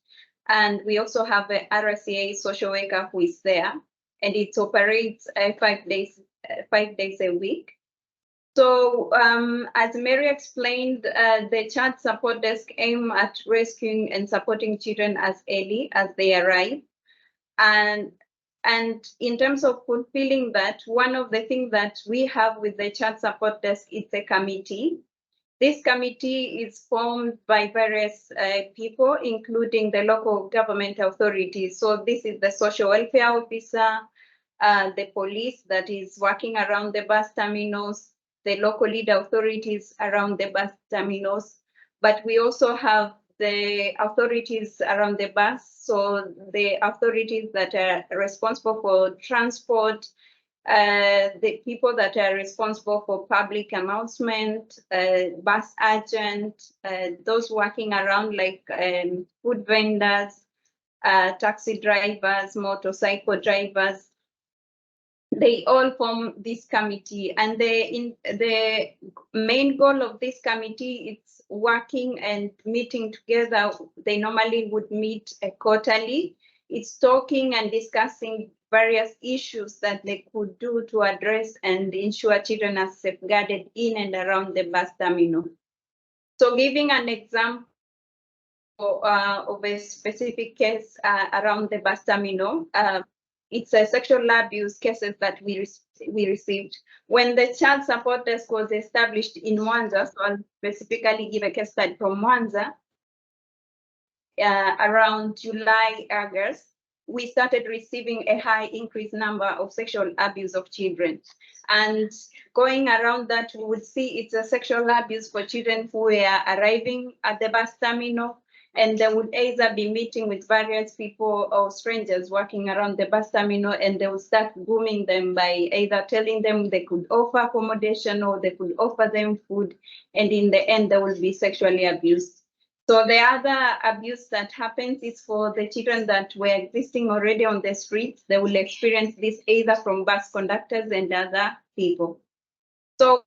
and we also have a RCA social worker who is there, and it operates 5 days a week. So as Mary explained, the child support desk aim at rescuing and supporting children as early as they arrive. And in terms of fulfilling that, one of the things that we have with the child support desk is a committee. This committee is formed by various people, including the local government authorities. So this is the social welfare officer, the police that is working around the bus terminals, the local lead authorities around the bus terminals, but we also have the authorities around the bus. So the authorities that are responsible for transport, the people that are responsible for public announcement, bus agent, those working around like food vendors, taxi drivers, motorcycle drivers. They all form this committee, and the main goal of this committee is working and meeting together. They normally would meet quarterly. It's talking and discussing various issues that they could do to address and ensure children are safeguarded in and around the bus terminal. So giving an example of a specific case around the bus terminal, it's a sexual abuse cases that we received. When the child support desk was established in Mwanza, so I'll specifically give a case study from Mwanza, around July, August, we started receiving a high increased number of sexual abuse of children. And going around that, we would see it's a sexual abuse for children who were arriving at the bus terminal, and they would either be meeting with various people or strangers working around the bus terminal, and they would start grooming them by either telling them they could offer accommodation or they could offer them food, and in the end, they will be sexually abused. So the other abuse that happens is for the children that were existing already on the streets. They will experience this either from bus conductors and other people. So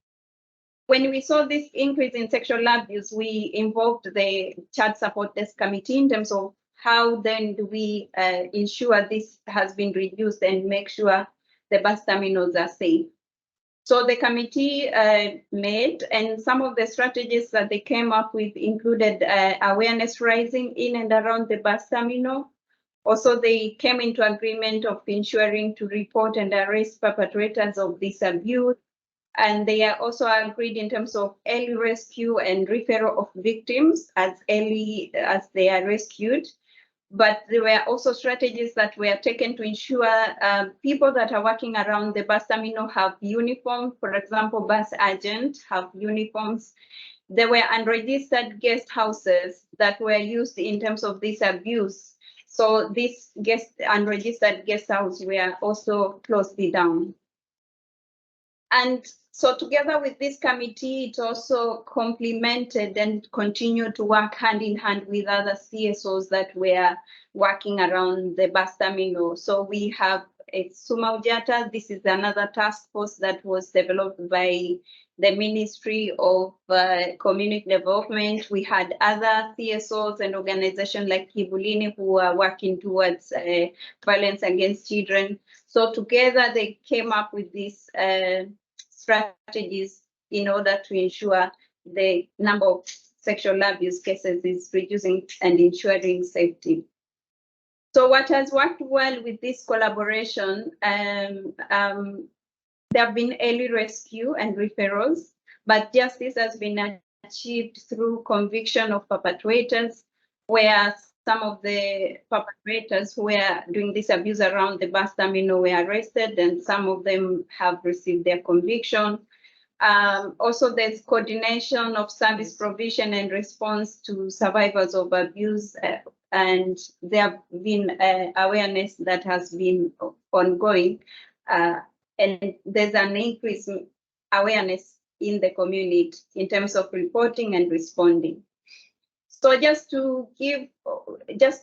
when we saw this increase in sexual abuse, we involved the Child Support Desk Committee in terms of how then do we ensure this has been reduced and make sure the bus terminals are safe. So the committee made, and some of the strategies that they came up with included awareness raising in and around the bus terminal. Also, they came into agreement of ensuring to report and arrest perpetrators of this abuse. And they are also agreed in terms of early rescue and referral of victims as early as they are rescued. But there were also strategies that were taken to ensure people that are working around the bus terminal have uniform. For example, bus agents have uniforms. There were unregistered guest houses that were used in terms of this abuse. So these unregistered guest houses were also closed down. And so together with this committee, it also complemented and continued to work hand in hand with other CSOs that were working around the bus terminal. So we have Suma Ujata. This is another task force that was developed by the Ministry of Community Development. We had other CSOs and organizations like Kivulini who are working towards violence against children. So together they came up with these strategies in order to ensure the number of sexual abuse cases is reducing and ensuring safety. So what has worked well with this collaboration, there have been early rescue and referrals, but justice has been achieved through conviction of perpetrators, where some of the perpetrators who were doing this abuse around the bus terminal were arrested, and some of them have received their conviction. Also, there's coordination of service provision and response to survivors of abuse, and there have been awareness that has been ongoing, and there's an increased awareness in the community in terms of reporting and responding. So just to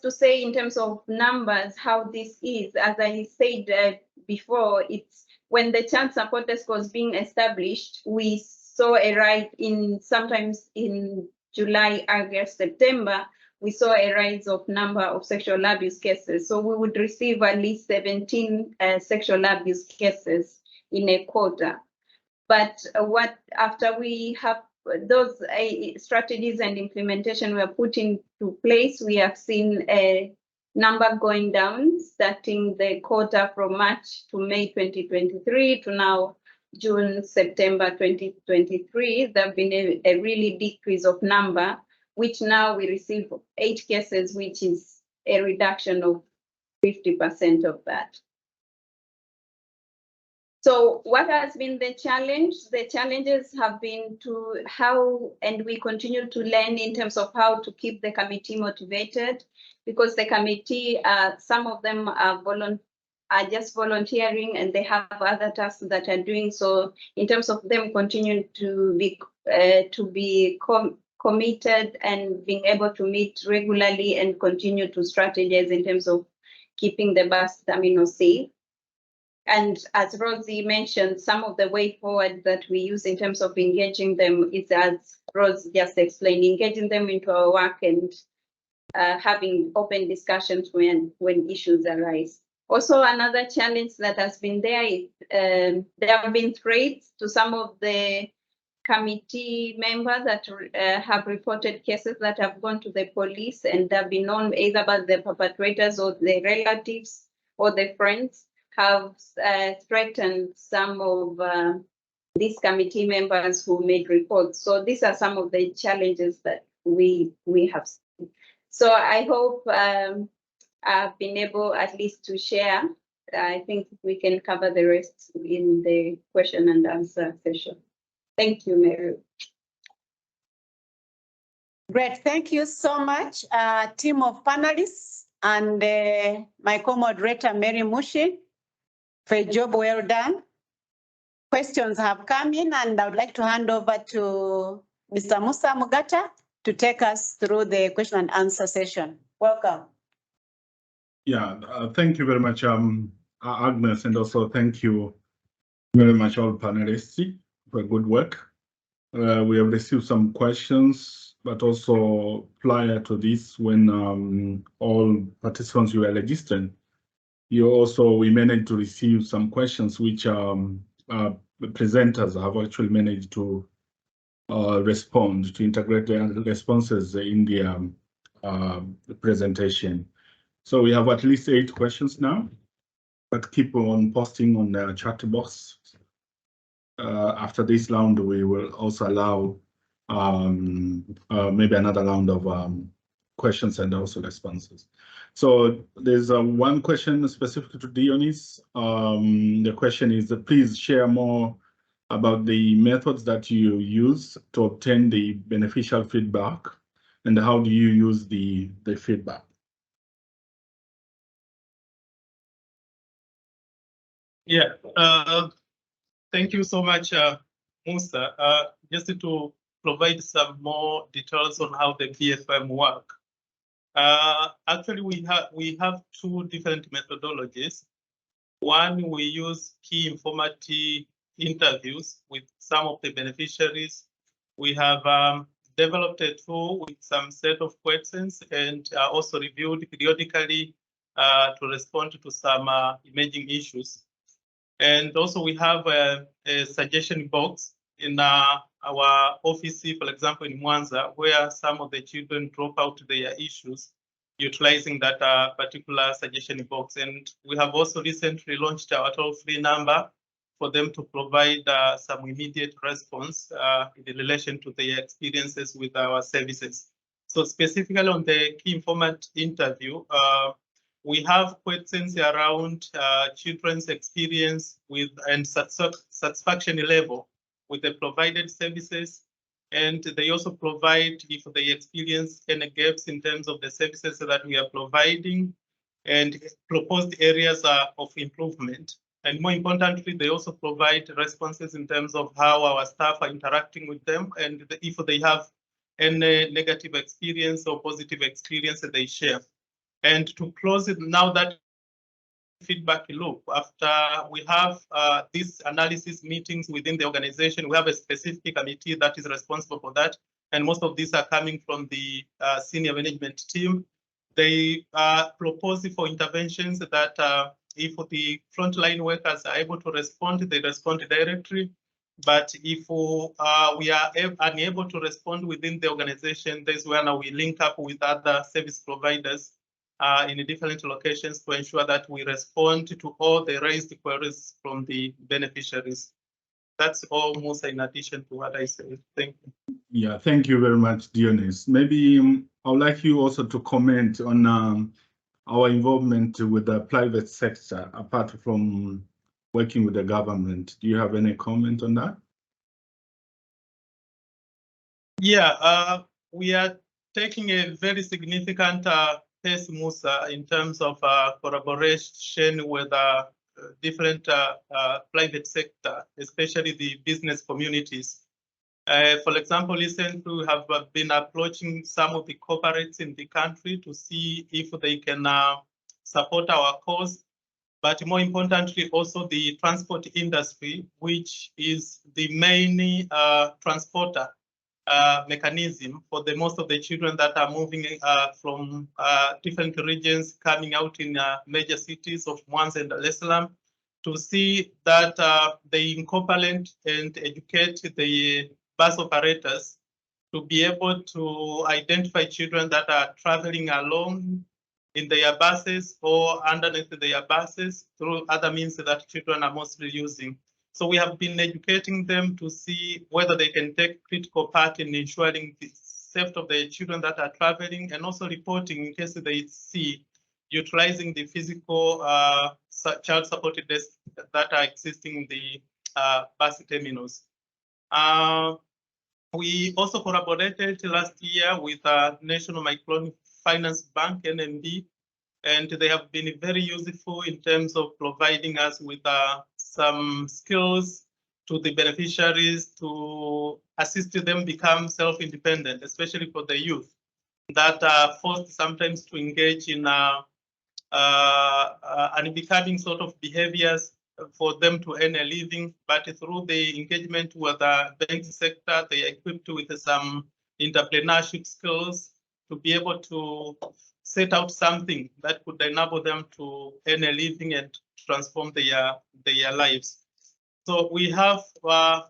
say in terms of numbers, how this is, as I said before, it's when the Child Support Desk was being established, we saw a rise sometimes in July, August, September, we saw a rise of number of sexual abuse cases. So we would receive at least 17 sexual abuse cases in a quarter. But after we have those strategies and implementation were put into place, we have seen a number going down, starting the quarter from March to May 2023 to now June, September 2023. There have been a really decrease of number, which now we receive 8 cases, which is a reduction of 50% of that. So what has been the challenge? The challenges have been to how, and we continue to learn in terms of how to keep the committee motivated, because the committee, some of them are just volunteering and they have other tasks that are doing. So in terms of them continuing to be committed and being able to meet regularly and continue to strategize in terms of keeping the bus terminal safe. And as Rosie mentioned, some of the way forward that we use in terms of engaging them is, as Rose just explained, engaging them into our work and having open discussions when issues arise. Also, another challenge that has been there, there have been threats to some of the committee members that have reported cases that have gone to the police and have been known either by the perpetrators or the relatives or the friends, have threatened some of these committee members who made reports. So these are some of the challenges that we have seen. So I hope been able at least to share. I think we can cover the rest in the question and answer session. Thank you, Mary. Great, thank you so much, team of panelists and my co-moderator, Mary Mushi, for a job well done. Questions have come in and I would like to hand over to Mr. Musa Mugata to take us through the question and answer session. Welcome. Yeah, thank you very much, Agnes, and also thank you very much all panelists for good work. We have received some questions, but also prior to this, when all participants were registered, we managed to receive some questions which the presenters have actually managed to respond, to integrate their responses in the presentation. So we have at least 8 questions now, but keep on posting on the chat box. After this round, we will also allow maybe another round of questions and also responses. So there's one question specific to Dionys. The question is, please share more about the methods that you use to obtain the beneficial feedback and how do you use the feedback? Yeah, thank you so much, Musa. Just to provide some more details on how the BFM work. Actually, we have 2 different methodologies. One, we use key informative interviews with some of the beneficiaries. We have developed a tool with some set of questions and also reviewed periodically to respond to some emerging issues. And also we have a suggestion box in our office, for example, in Mwanza, where some of the children drop out their issues utilizing that particular suggestion box. And we have also recently launched our toll-free number for them to provide some immediate response in relation to their experiences with our services. So specifically on the key informant interview, we have questions around children's experience with and satisfaction level with the provided services. And they also provide if they experience any gaps in terms of the services that we are providing and proposed areas of improvement. And more importantly, they also provide responses in terms of how our staff are interacting with them and if they have any negative experience or positive experience that they share. And to close it now, that feedback loop, after we have these analysis meetings within the organization, we have a specific committee that is responsible for that. And most of these are coming from the senior management team. They propose for interventions that if the frontline workers are able to respond, they respond directly. But if we are unable to respond within the organization, that's when we link up with other service providers in different locations to ensure that we respond to all the raised queries from the beneficiaries. That's all, Musa, in addition to what I said. Thank you. Yeah, thank you very much, Dionys. Maybe I would like you also to comment on our involvement with the private sector, apart from working with the government. Do you have any comment on that? Yeah, we are taking a very significant pace, Musa, in terms of collaboration with different private sector, especially the business communities. For example, recently we have been approaching some of the corporates in the country to see if they can support our cause, but more importantly, also the transport industry, which is the main transporter mechanism for the most of the children that are moving from different regions coming out in major cities of Mwanza and Dar es Salaam, to see that they incorporate and educate the bus operators to be able to identify children that are traveling alone in their buses or underneath their buses through other means that children are mostly using. So we have been educating them to see whether they can take critical part in ensuring the safety of the children that are traveling and also reporting in case they see utilizing the physical child supported desks that are existing in the bus terminals. We also collaborated last year with National Microfinance Bank, NMB, and they have been very useful in terms of providing us with some skills to the beneficiaries to assist them become self-independent, especially for the youth that are forced sometimes to engage in unbecoming sort of behaviors for them to earn a living, but through the engagement with the banking sector, they are equipped with some entrepreneurship skills to be able to set out something that could enable them to earn a living and transform their lives. So we have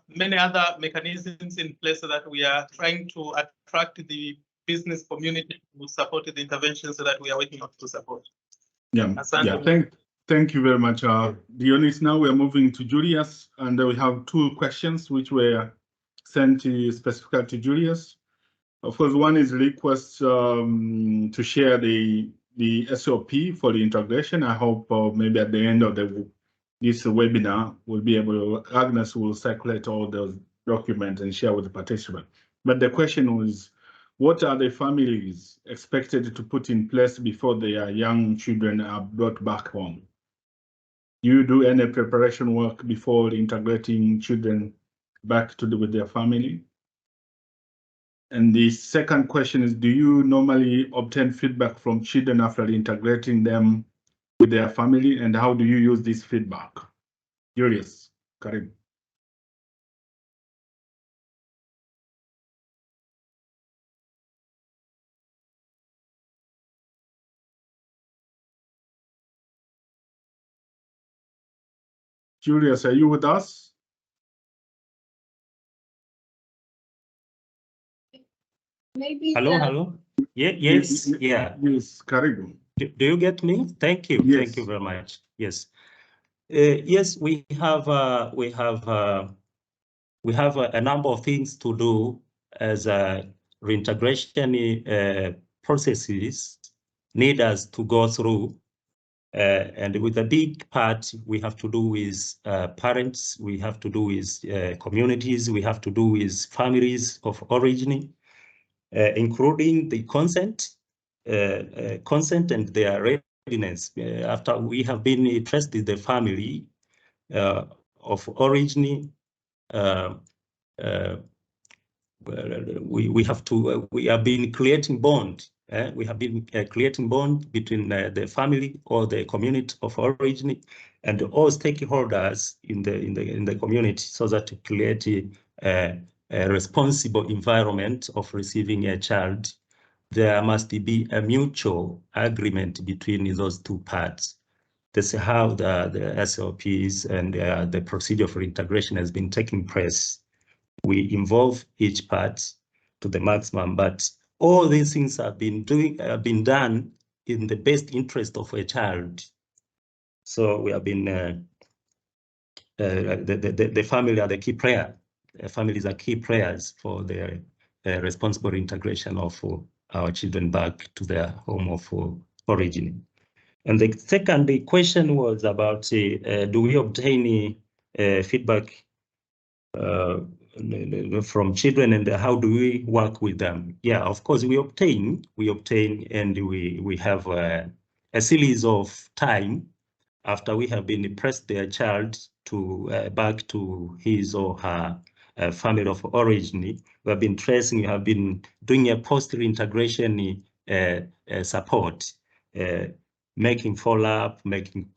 many other mechanisms in place so that we are trying to attract the business community to support the interventions that we are working on to support. Yeah, thank you very much, Dionys. Now we are moving to Julius, and we have 2 questions which were sent specifically to Julius. Of course, one is request to share the SOP for the integration. I hope maybe at the end of this webinar, we'll be able to, Agnes will circulate all those documents and share with the participant. But the question was, what are the families expected to put in place before their young children are brought back home? Do you do any preparation work before integrating children back with their family? And the second question is, do you normally obtain feedback from children after integrating them with their family, and how do you use this feedback? Julius, Karim. Julius, are you with us? Maybe. Hello. Yeah. Yes. Yeah. Yes, Karim. Do you get me? Thank you. Yes. Thank you very much. Yes. Yes, we have a number of things to do as reintegration processes need us to go through. And with a big part we have to do with parents, we have to do with communities, we have to do with families of origin, including the consent and their readiness. After we have been interested in the family of origin, we have been creating bond. We have been creating bond between the family or the community of origin and all stakeholders in the community, so that to create a responsible environment of receiving a child. There must be a mutual agreement between those two parts. This is how the SOPs and the procedure for integration has been taking place. We involve each part to the maximum, but all these things have been done in the best interest of a child. So we have been the family are the key player. Families are key players for the responsible integration of our children back to their home of origin. And the second question was about do we obtain feedback from children, and how do we work with them? Yeah, of course we obtain, and we have a series of time after we have been impressed their child to back to his or her family of origin. We have been tracing, we have been doing a post-reintegration support, making follow-up, making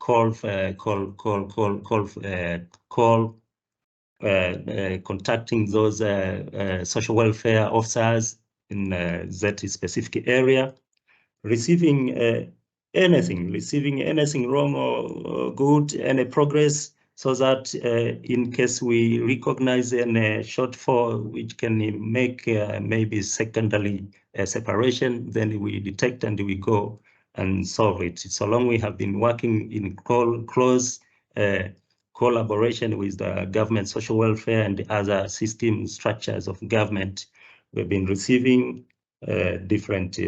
contacting those social welfare officers in that specific area, receiving anything wrong or good, any progress, so that in case we recognize any shortfall which can make maybe secondary separation, then we detect and we go and solve it. So long we have been working in close collaboration with the government, social welfare, and other system structures of government. We've been receiving different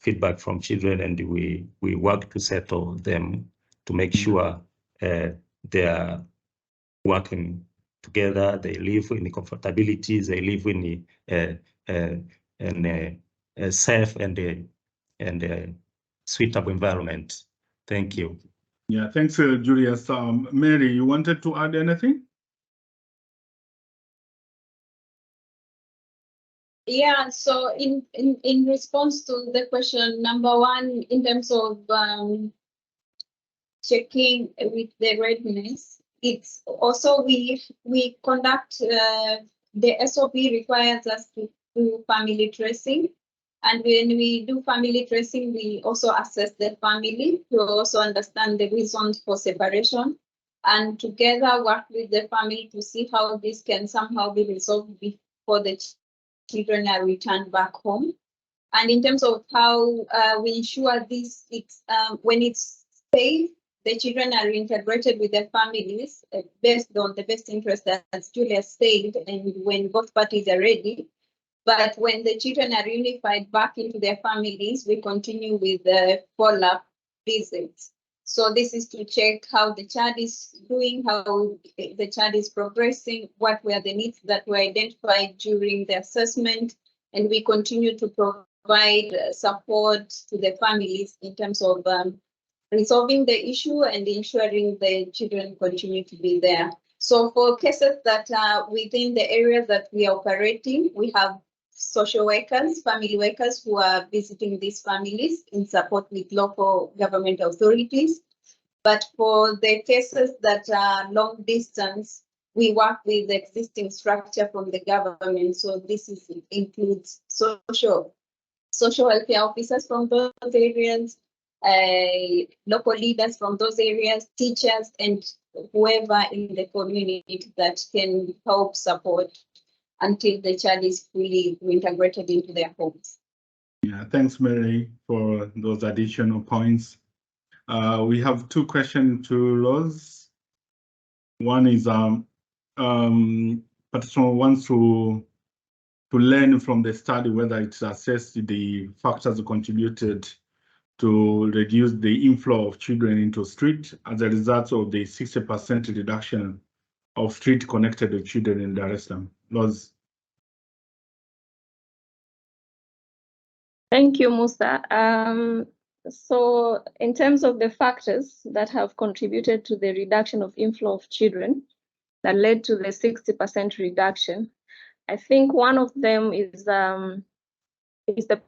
feedback from children, and we work to settle them to make sure they are working together, they live in comfortability, they live in a safe and a suitable environment. Thank you. Yeah, thanks, Julius. Mary, you wanted to add anything? Yeah, so in response to the question number one, in terms of checking with the readiness, it's also we conduct the SOP requires us to do family tracing. And when we do family tracing, we also assess the family to also understand the reasons for separation, and together work with the family to see how this can somehow be resolved before the children are returned back home. And in terms of how we ensure this, it's when it's safe, the children are integrated with their families based on the best interest, as Julia said, and when both parties are ready. But when the children are unified back into their families, we continue with the follow-up visits. So this is to check how the child is doing, how the child is progressing, what were the needs that were identified during the assessment, and we continue to provide support to the families in terms of resolving the issue and ensuring the children continue to be there. So for cases that are within the areas that we are operating, we have social workers, family workers who are visiting these families in support with local government authorities. But for the cases that are long distance, we work with the existing structure from the government. So this includes social welfare officers from those areas, local leaders from those areas, teachers, and whoever in the community that can help support until the child is fully integrated into their homes. Yeah, thanks, Mary, for those additional points. We have two questions to Rose. One is participant wants to learn from the study whether it's assessed the factors contributed to reduce the inflow of children into street as a result of the 60% reduction of street connected children in Dar es Salaam. Rose. Thank you, Musa. So in terms of the factors that have contributed to the reduction of inflow of children that led to the 60% reduction, I think one of them is the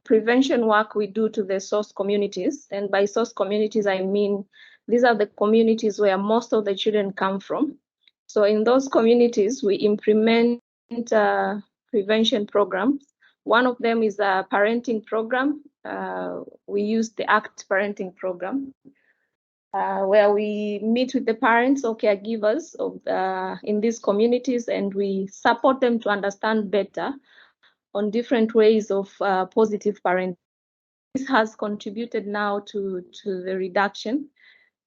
prevention work we do to the source communities. And by source communities, I mean, these are the communities where most of the children come from. So in those communities, we implement prevention programs. One of them is a parenting program. We use the ACT parenting program, where we meet with the parents or caregivers of, in these communities, and we support them to understand better on different ways of positive parenting. This has contributed now to the reduction.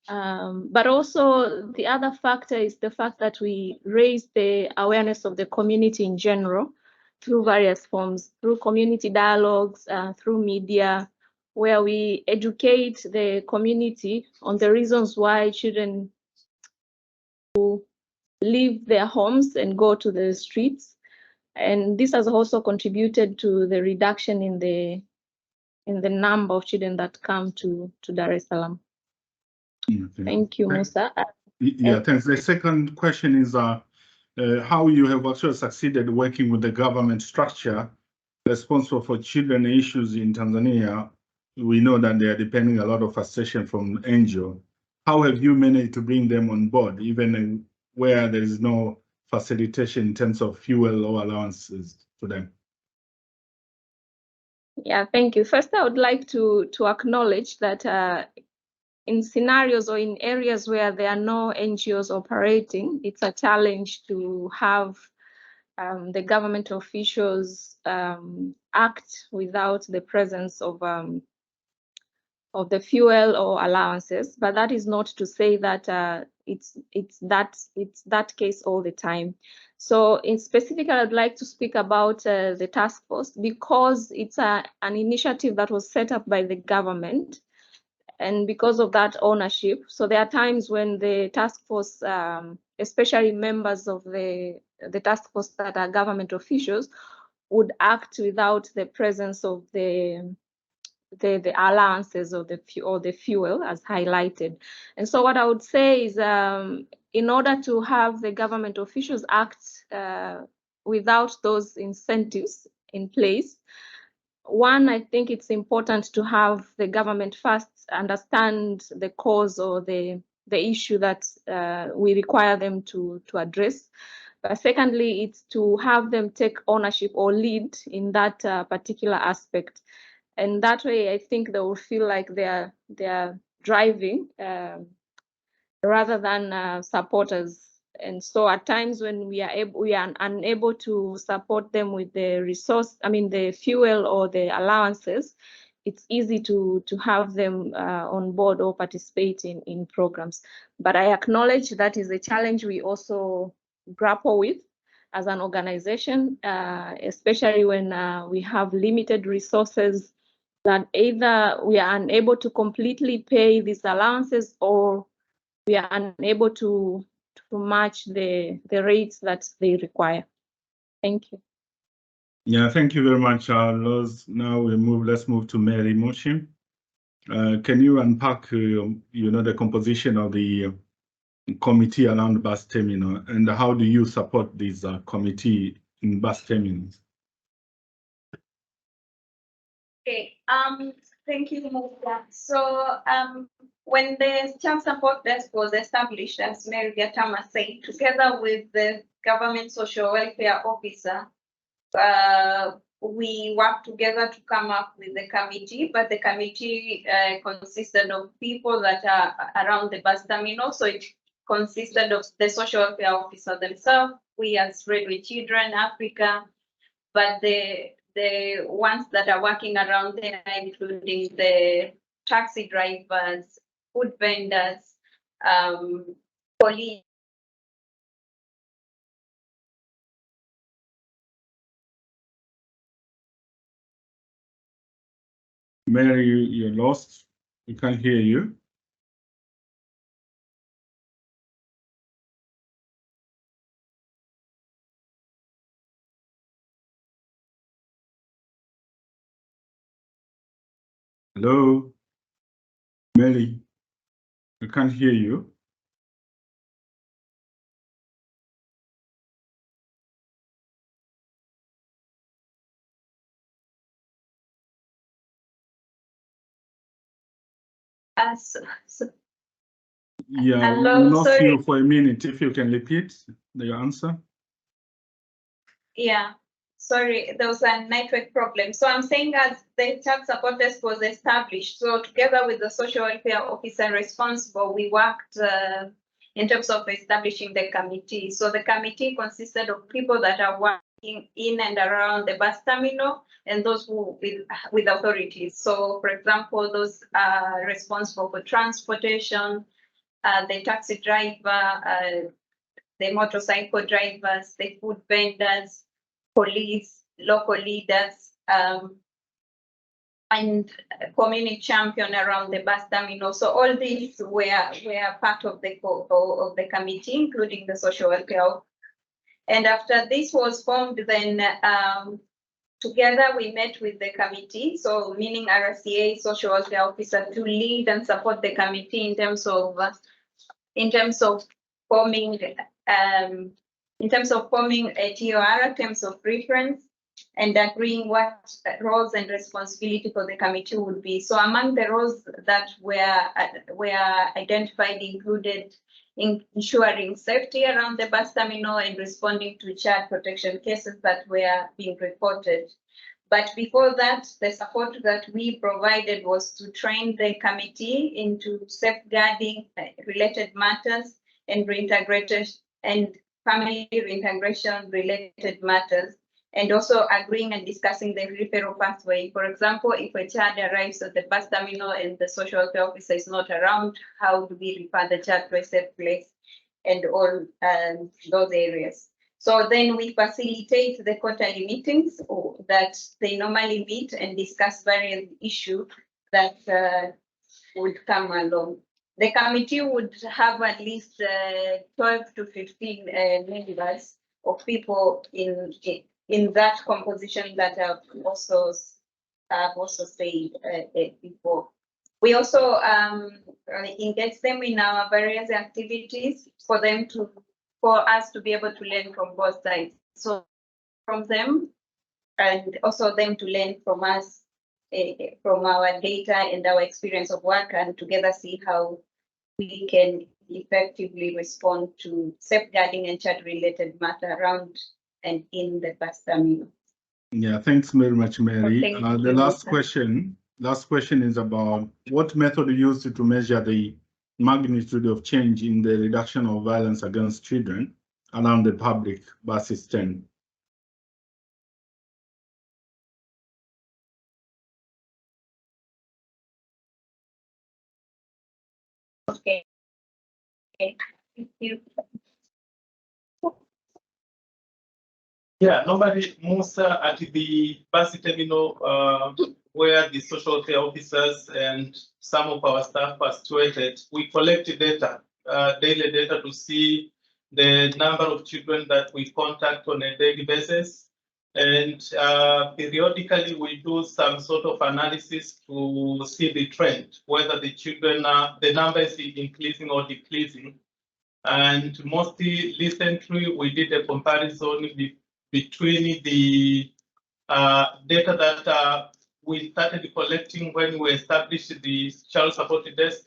But also the other factor is the fact that we raise the awareness of the community in general through various forms, through community dialogues, through media, where we educate the community on the reasons why children leave their homes and go to the streets. And this has also contributed to the reduction in the number of children that come to Dar es Salaam. Okay. Thank you, Musa. Yeah, thanks. The second question is how you have also succeeded working with the government structure responsible for children issues in Tanzania. We know that they are depending a lot of assistance from NGO. How have you managed to bring them on board, even where there is no facilitation in terms of fuel or allowances to them? Yeah, thank you. First, I would like to acknowledge that in scenarios or in areas where there are no NGOs operating, it's a challenge to have the government officials act without the presence of the fuel or allowances, but that is not to say that it's that case all the time. So in specific, I'd like to speak about the task force because it's an initiative that was set up by the government, and because of that ownership. So there are times when the task force, especially members of the task force that are government officials, would act without the presence of the allowances or the fuel as highlighted. And so what I would say is, in order to have the government officials act without those incentives in place, one, I think it's important to have the government first understand the cause or the issue that we require them to address. But secondly, it's to have them take ownership or lead in that particular aspect. And that way, I think they will feel like they are driving rather than supporters. And so at times when we are unable to support them with the the fuel or the allowances, it's easy to have them on board or participate in programs. But I acknowledge that is a challenge we also grapple with as an organization, especially when we have limited resources, that either we are unable to completely pay these allowances or we are unable to match the rates that they require. Thank you. Yeah, thank you very much, Loz. Now let's move to Mary Moshi. Can you unpack, the composition of the committee around bus terminal, and how do you support this committee in bus terminals? Okay, thank you, Musa. So when the Child Support Desk was established, as Mary Gatama said, together with the government social welfare officer, we worked together to come up with the committee, but the committee consisted of people that are around the bus terminal. So it consisted of the social welfare officer themselves, we as Red with Children Africa, but the ones that are working around there, including the taxi drivers, food vendors, police. Mary, you're lost. We can't hear you. Hello, Mary, we can't hear you. Yeah, Hello, we lost sorry. you for a minute. If you can repeat the answer. Yeah, sorry, there was a network problem. So I'm saying as the Child Support Desk was established, so together with the social welfare officer responsible, we worked in terms of establishing the committee. So the committee consisted of people that are working in and around the bus terminal and those who with authorities. So for example, those are responsible for transportation, the taxi driver, the motorcycle drivers, the food vendors, police, local leaders, and community champion around the bus terminal. So all these were part of the committee, including the social welfare. And after this was formed, then together we met with the committee, so meaning RCA social welfare officer to lead and support the committee in terms of forming a TOR, terms of reference, and agreeing what roles and responsibility for the committee would be. So among the roles that were identified included ensuring safety around the bus terminal and responding to child protection cases that were being reported. But before that, the support that we provided was to train the committee into safeguarding related matters and reintegration and family reintegration related matters. and also agreeing and discussing the referral pathway. For example, if a child arrives at the bus terminal and the social welfare officer is not around, how do we refer the child to a safe place and all those areas? So then we facilitate the quarterly meetings that they normally meet and discuss various issues that would come along. The committee would have at least 12 to 15 members of people in that composition that I've also said before. We also engage them in our various activities for us to be able to learn from both sides. So from them and also them to learn from us, from our data and our experience of work, and together see how we can effectively respond to safeguarding and child-related matter around and in the bus terminal. Yeah, thanks very much, Mary. Thank The you, last Lisa. question is about what method you used to measure the magnitude of change in the reduction of violence against children around the public bus system. Okay. Thank you. Yeah, normally Musa at the bus terminal where the social care officers and some of our staff are situated, we collect data, daily data, to see the number of children that we contact on a daily basis. And periodically we do some sort of analysis to see the trend, whether the children the number is increasing or decreasing. And mostly recently we did a comparison between the data that we started collecting when we established the child support desk,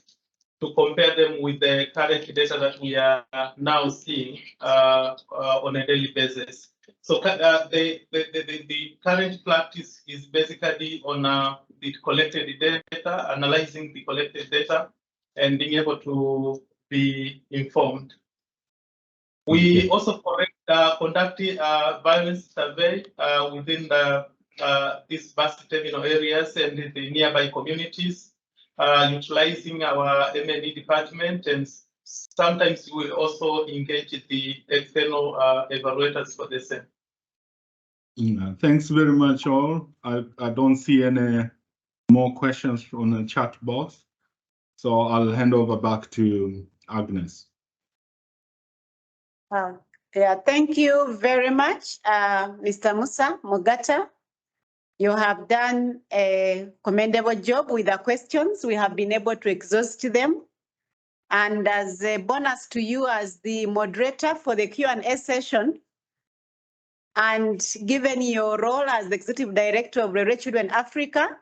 to compare them with the current data that we are now seeing on a daily basis. So the current practice is basically on the collected data, analyzing the collected data, and being able to be informed. We also conducted a violence survey within these bus terminal areas and the nearby communities, utilizing our M&E department, and sometimes we also engage the external evaluators for the same. Yeah, thanks very much, all. I don't see any more questions from the chat box, so I'll hand over back to Agnes. Yeah, thank you very much, Mr. Musa Mogata. You have done a commendable job with the questions. We have been able to exhaust them. And as a bonus to you as the moderator for the Q&A session, and given your role as the Executive Director of Rere Children Africa,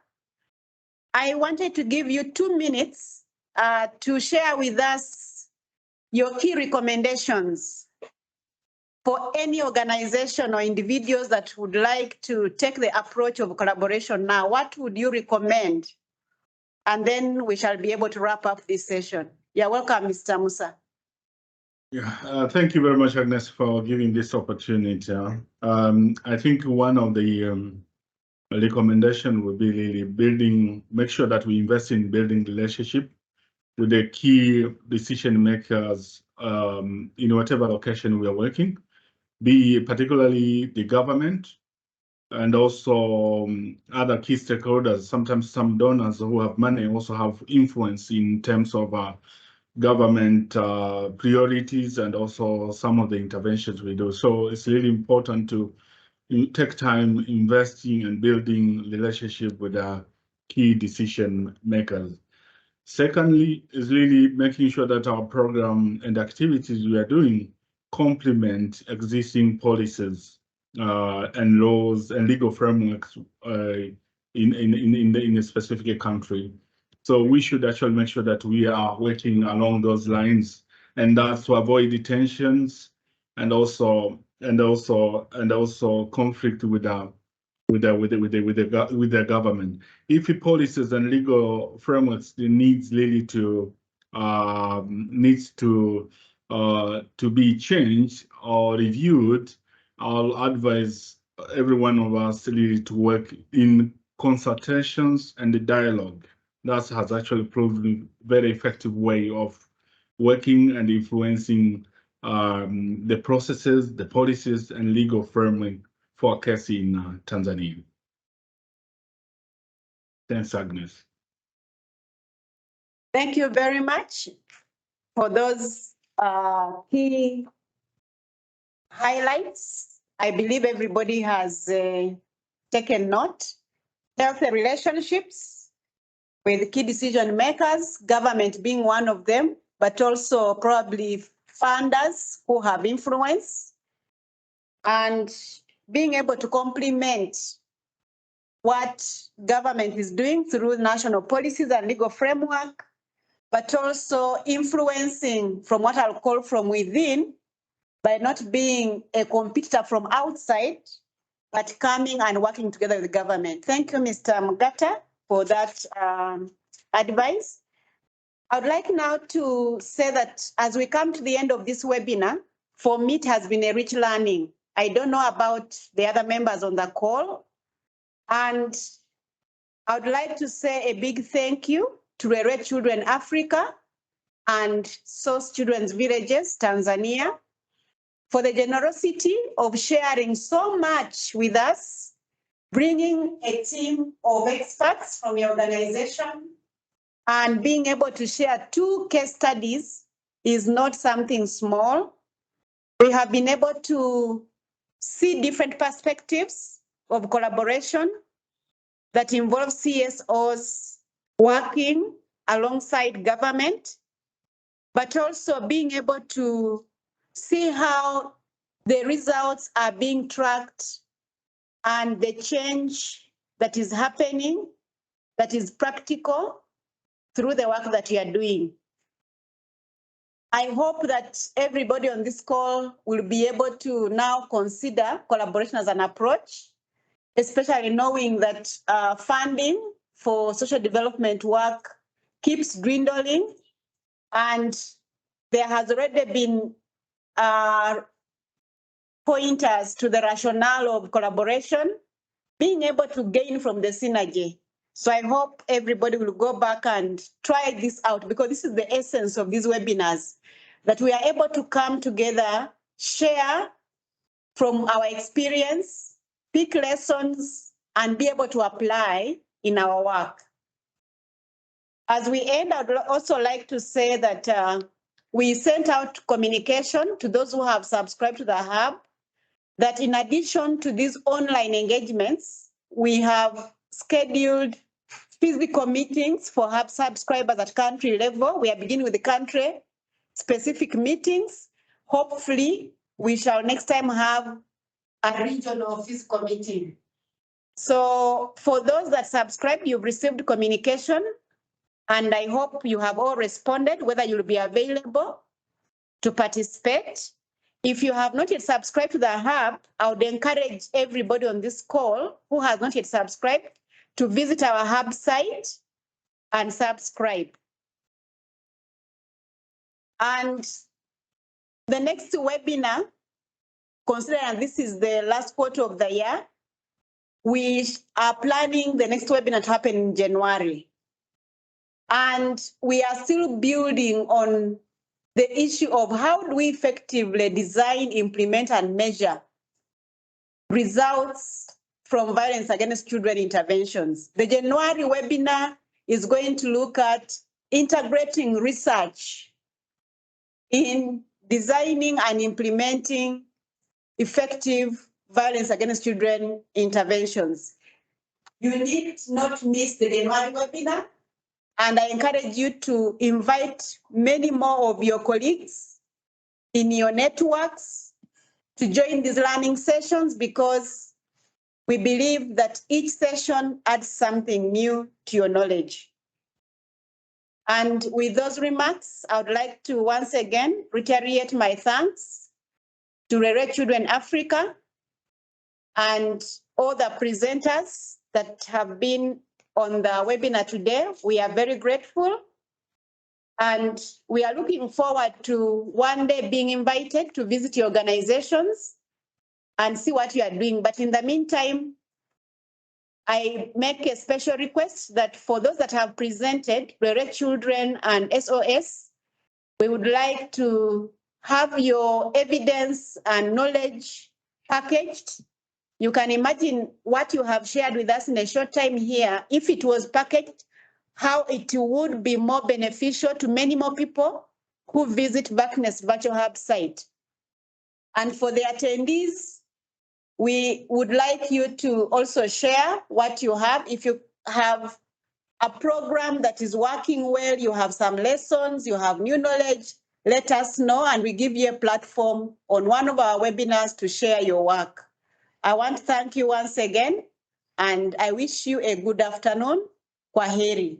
I wanted to give you 2 minutes to share with us your key recommendations for any organization or individuals that would like to take the approach of collaboration now. What would you recommend? And then we shall be able to wrap up this session. Yeah, welcome, Mr. Musa. Yeah, thank you very much, Agnes, for giving this opportunity. I think one of the recommendation would be really make sure that we invest in building relationship with the key decision makers in whatever location we are working, be particularly the government and also other key stakeholders. Sometimes some donors who have money also have influence in terms of government priorities and also some of the interventions we do. So it's really important to take time investing and building relationship with our key decision makers. Secondly, is really making sure that our program and activities we are doing complement existing policies and laws and legal frameworks in a specific country. So we should actually make sure that we are working along those lines, and that's to avoid detentions and also conflict with the government. If the policies and legal frameworks needs to be changed or reviewed, I'll advise every one of us really to work in consultations and the dialogue. That has actually proved a very effective way of working and influencing the processes, the policies, and legal framework for advocacy in Tanzania. Thanks, Agnes. Thank you very much for those key highlights. I believe everybody has taken note. Healthy relationships with key decision makers, government being one of them, but also probably funders who have influence, and being able to complement what government is doing through national policies and legal framework, but also influencing from what I'll call from within, by not being a competitor from outside, but coming and working together with the government. Thank you, Mr. Mugata, for that advice. I would like now to say that as we come to the end of this webinar, for me, it has been a rich learning. I don't know about the other members on the call. And I would like to say a big thank you to Rere Children Africa and Source Children's Villages, Tanzania, for the generosity of sharing so much with us, bringing a team of experts from your organization, and being able to share 2 case studies is not something small. We have been able to see different perspectives of collaboration that involve CSOs working alongside government, but also being able to see how the results are being tracked and the change that is happening, that is practical through the work that you are doing. I hope that everybody on this call will be able to now consider collaboration as an approach, especially knowing that funding for social development work keeps dwindling, and there has already been pointers to the rationale of collaboration, being able to gain from the synergy. So I hope everybody will go back and try this out, because this is the essence of these webinars, that we are able to come together, share from our experience, pick lessons, and be able to apply in our work. As we end, I'd also like to say that we sent out communication to those who have subscribed to the Hub, that in addition to these online engagements, we have scheduled physical meetings for Hub subscribers at country level. We are beginning with the country-specific meetings. Hopefully, we shall next time have a regional physical meeting. So for those that subscribe, you've received communication, and I hope you have all responded, whether you'll be available to participate. If you have not yet subscribed to the Hub, I would encourage everybody on this call who has not yet subscribed to visit our Hub site and subscribe. And the next webinar, considering this is the last quarter of the year, we are planning the next webinar to happen in January. And we are still building on the issue of how do we effectively design, implement, and measure results from violence against children interventions. The January webinar is going to look at integrating research in designing and implementing effective violence against children interventions. You need not miss the January webinar, and I encourage you to invite many more of your colleagues in your networks to join these learning sessions, because we believe that each session adds something new to your knowledge. And with those remarks, I would like to once again reiterate my thanks to Rere Children Africa and all the presenters that have been on the webinar today. We are very grateful, and we are looking forward to one day being invited to visit your organizations and see what you are doing. But in the meantime, I make a special request that for those that have presented, Rere Children and SOS, we would like to have your evidence and knowledge packaged. You can imagine what you have shared with us in a short time here. If it was packaged, how it would be more beneficial to many more people who visit Backness Virtual Hub site. And for the attendees, we would like you to also share what you have. If you have a program that is working well, you have some lessons, you have new knowledge, let us know and we give you a platform on one of our webinars to share your work. I want to thank you once again and I wish you a good afternoon. Kwaheri.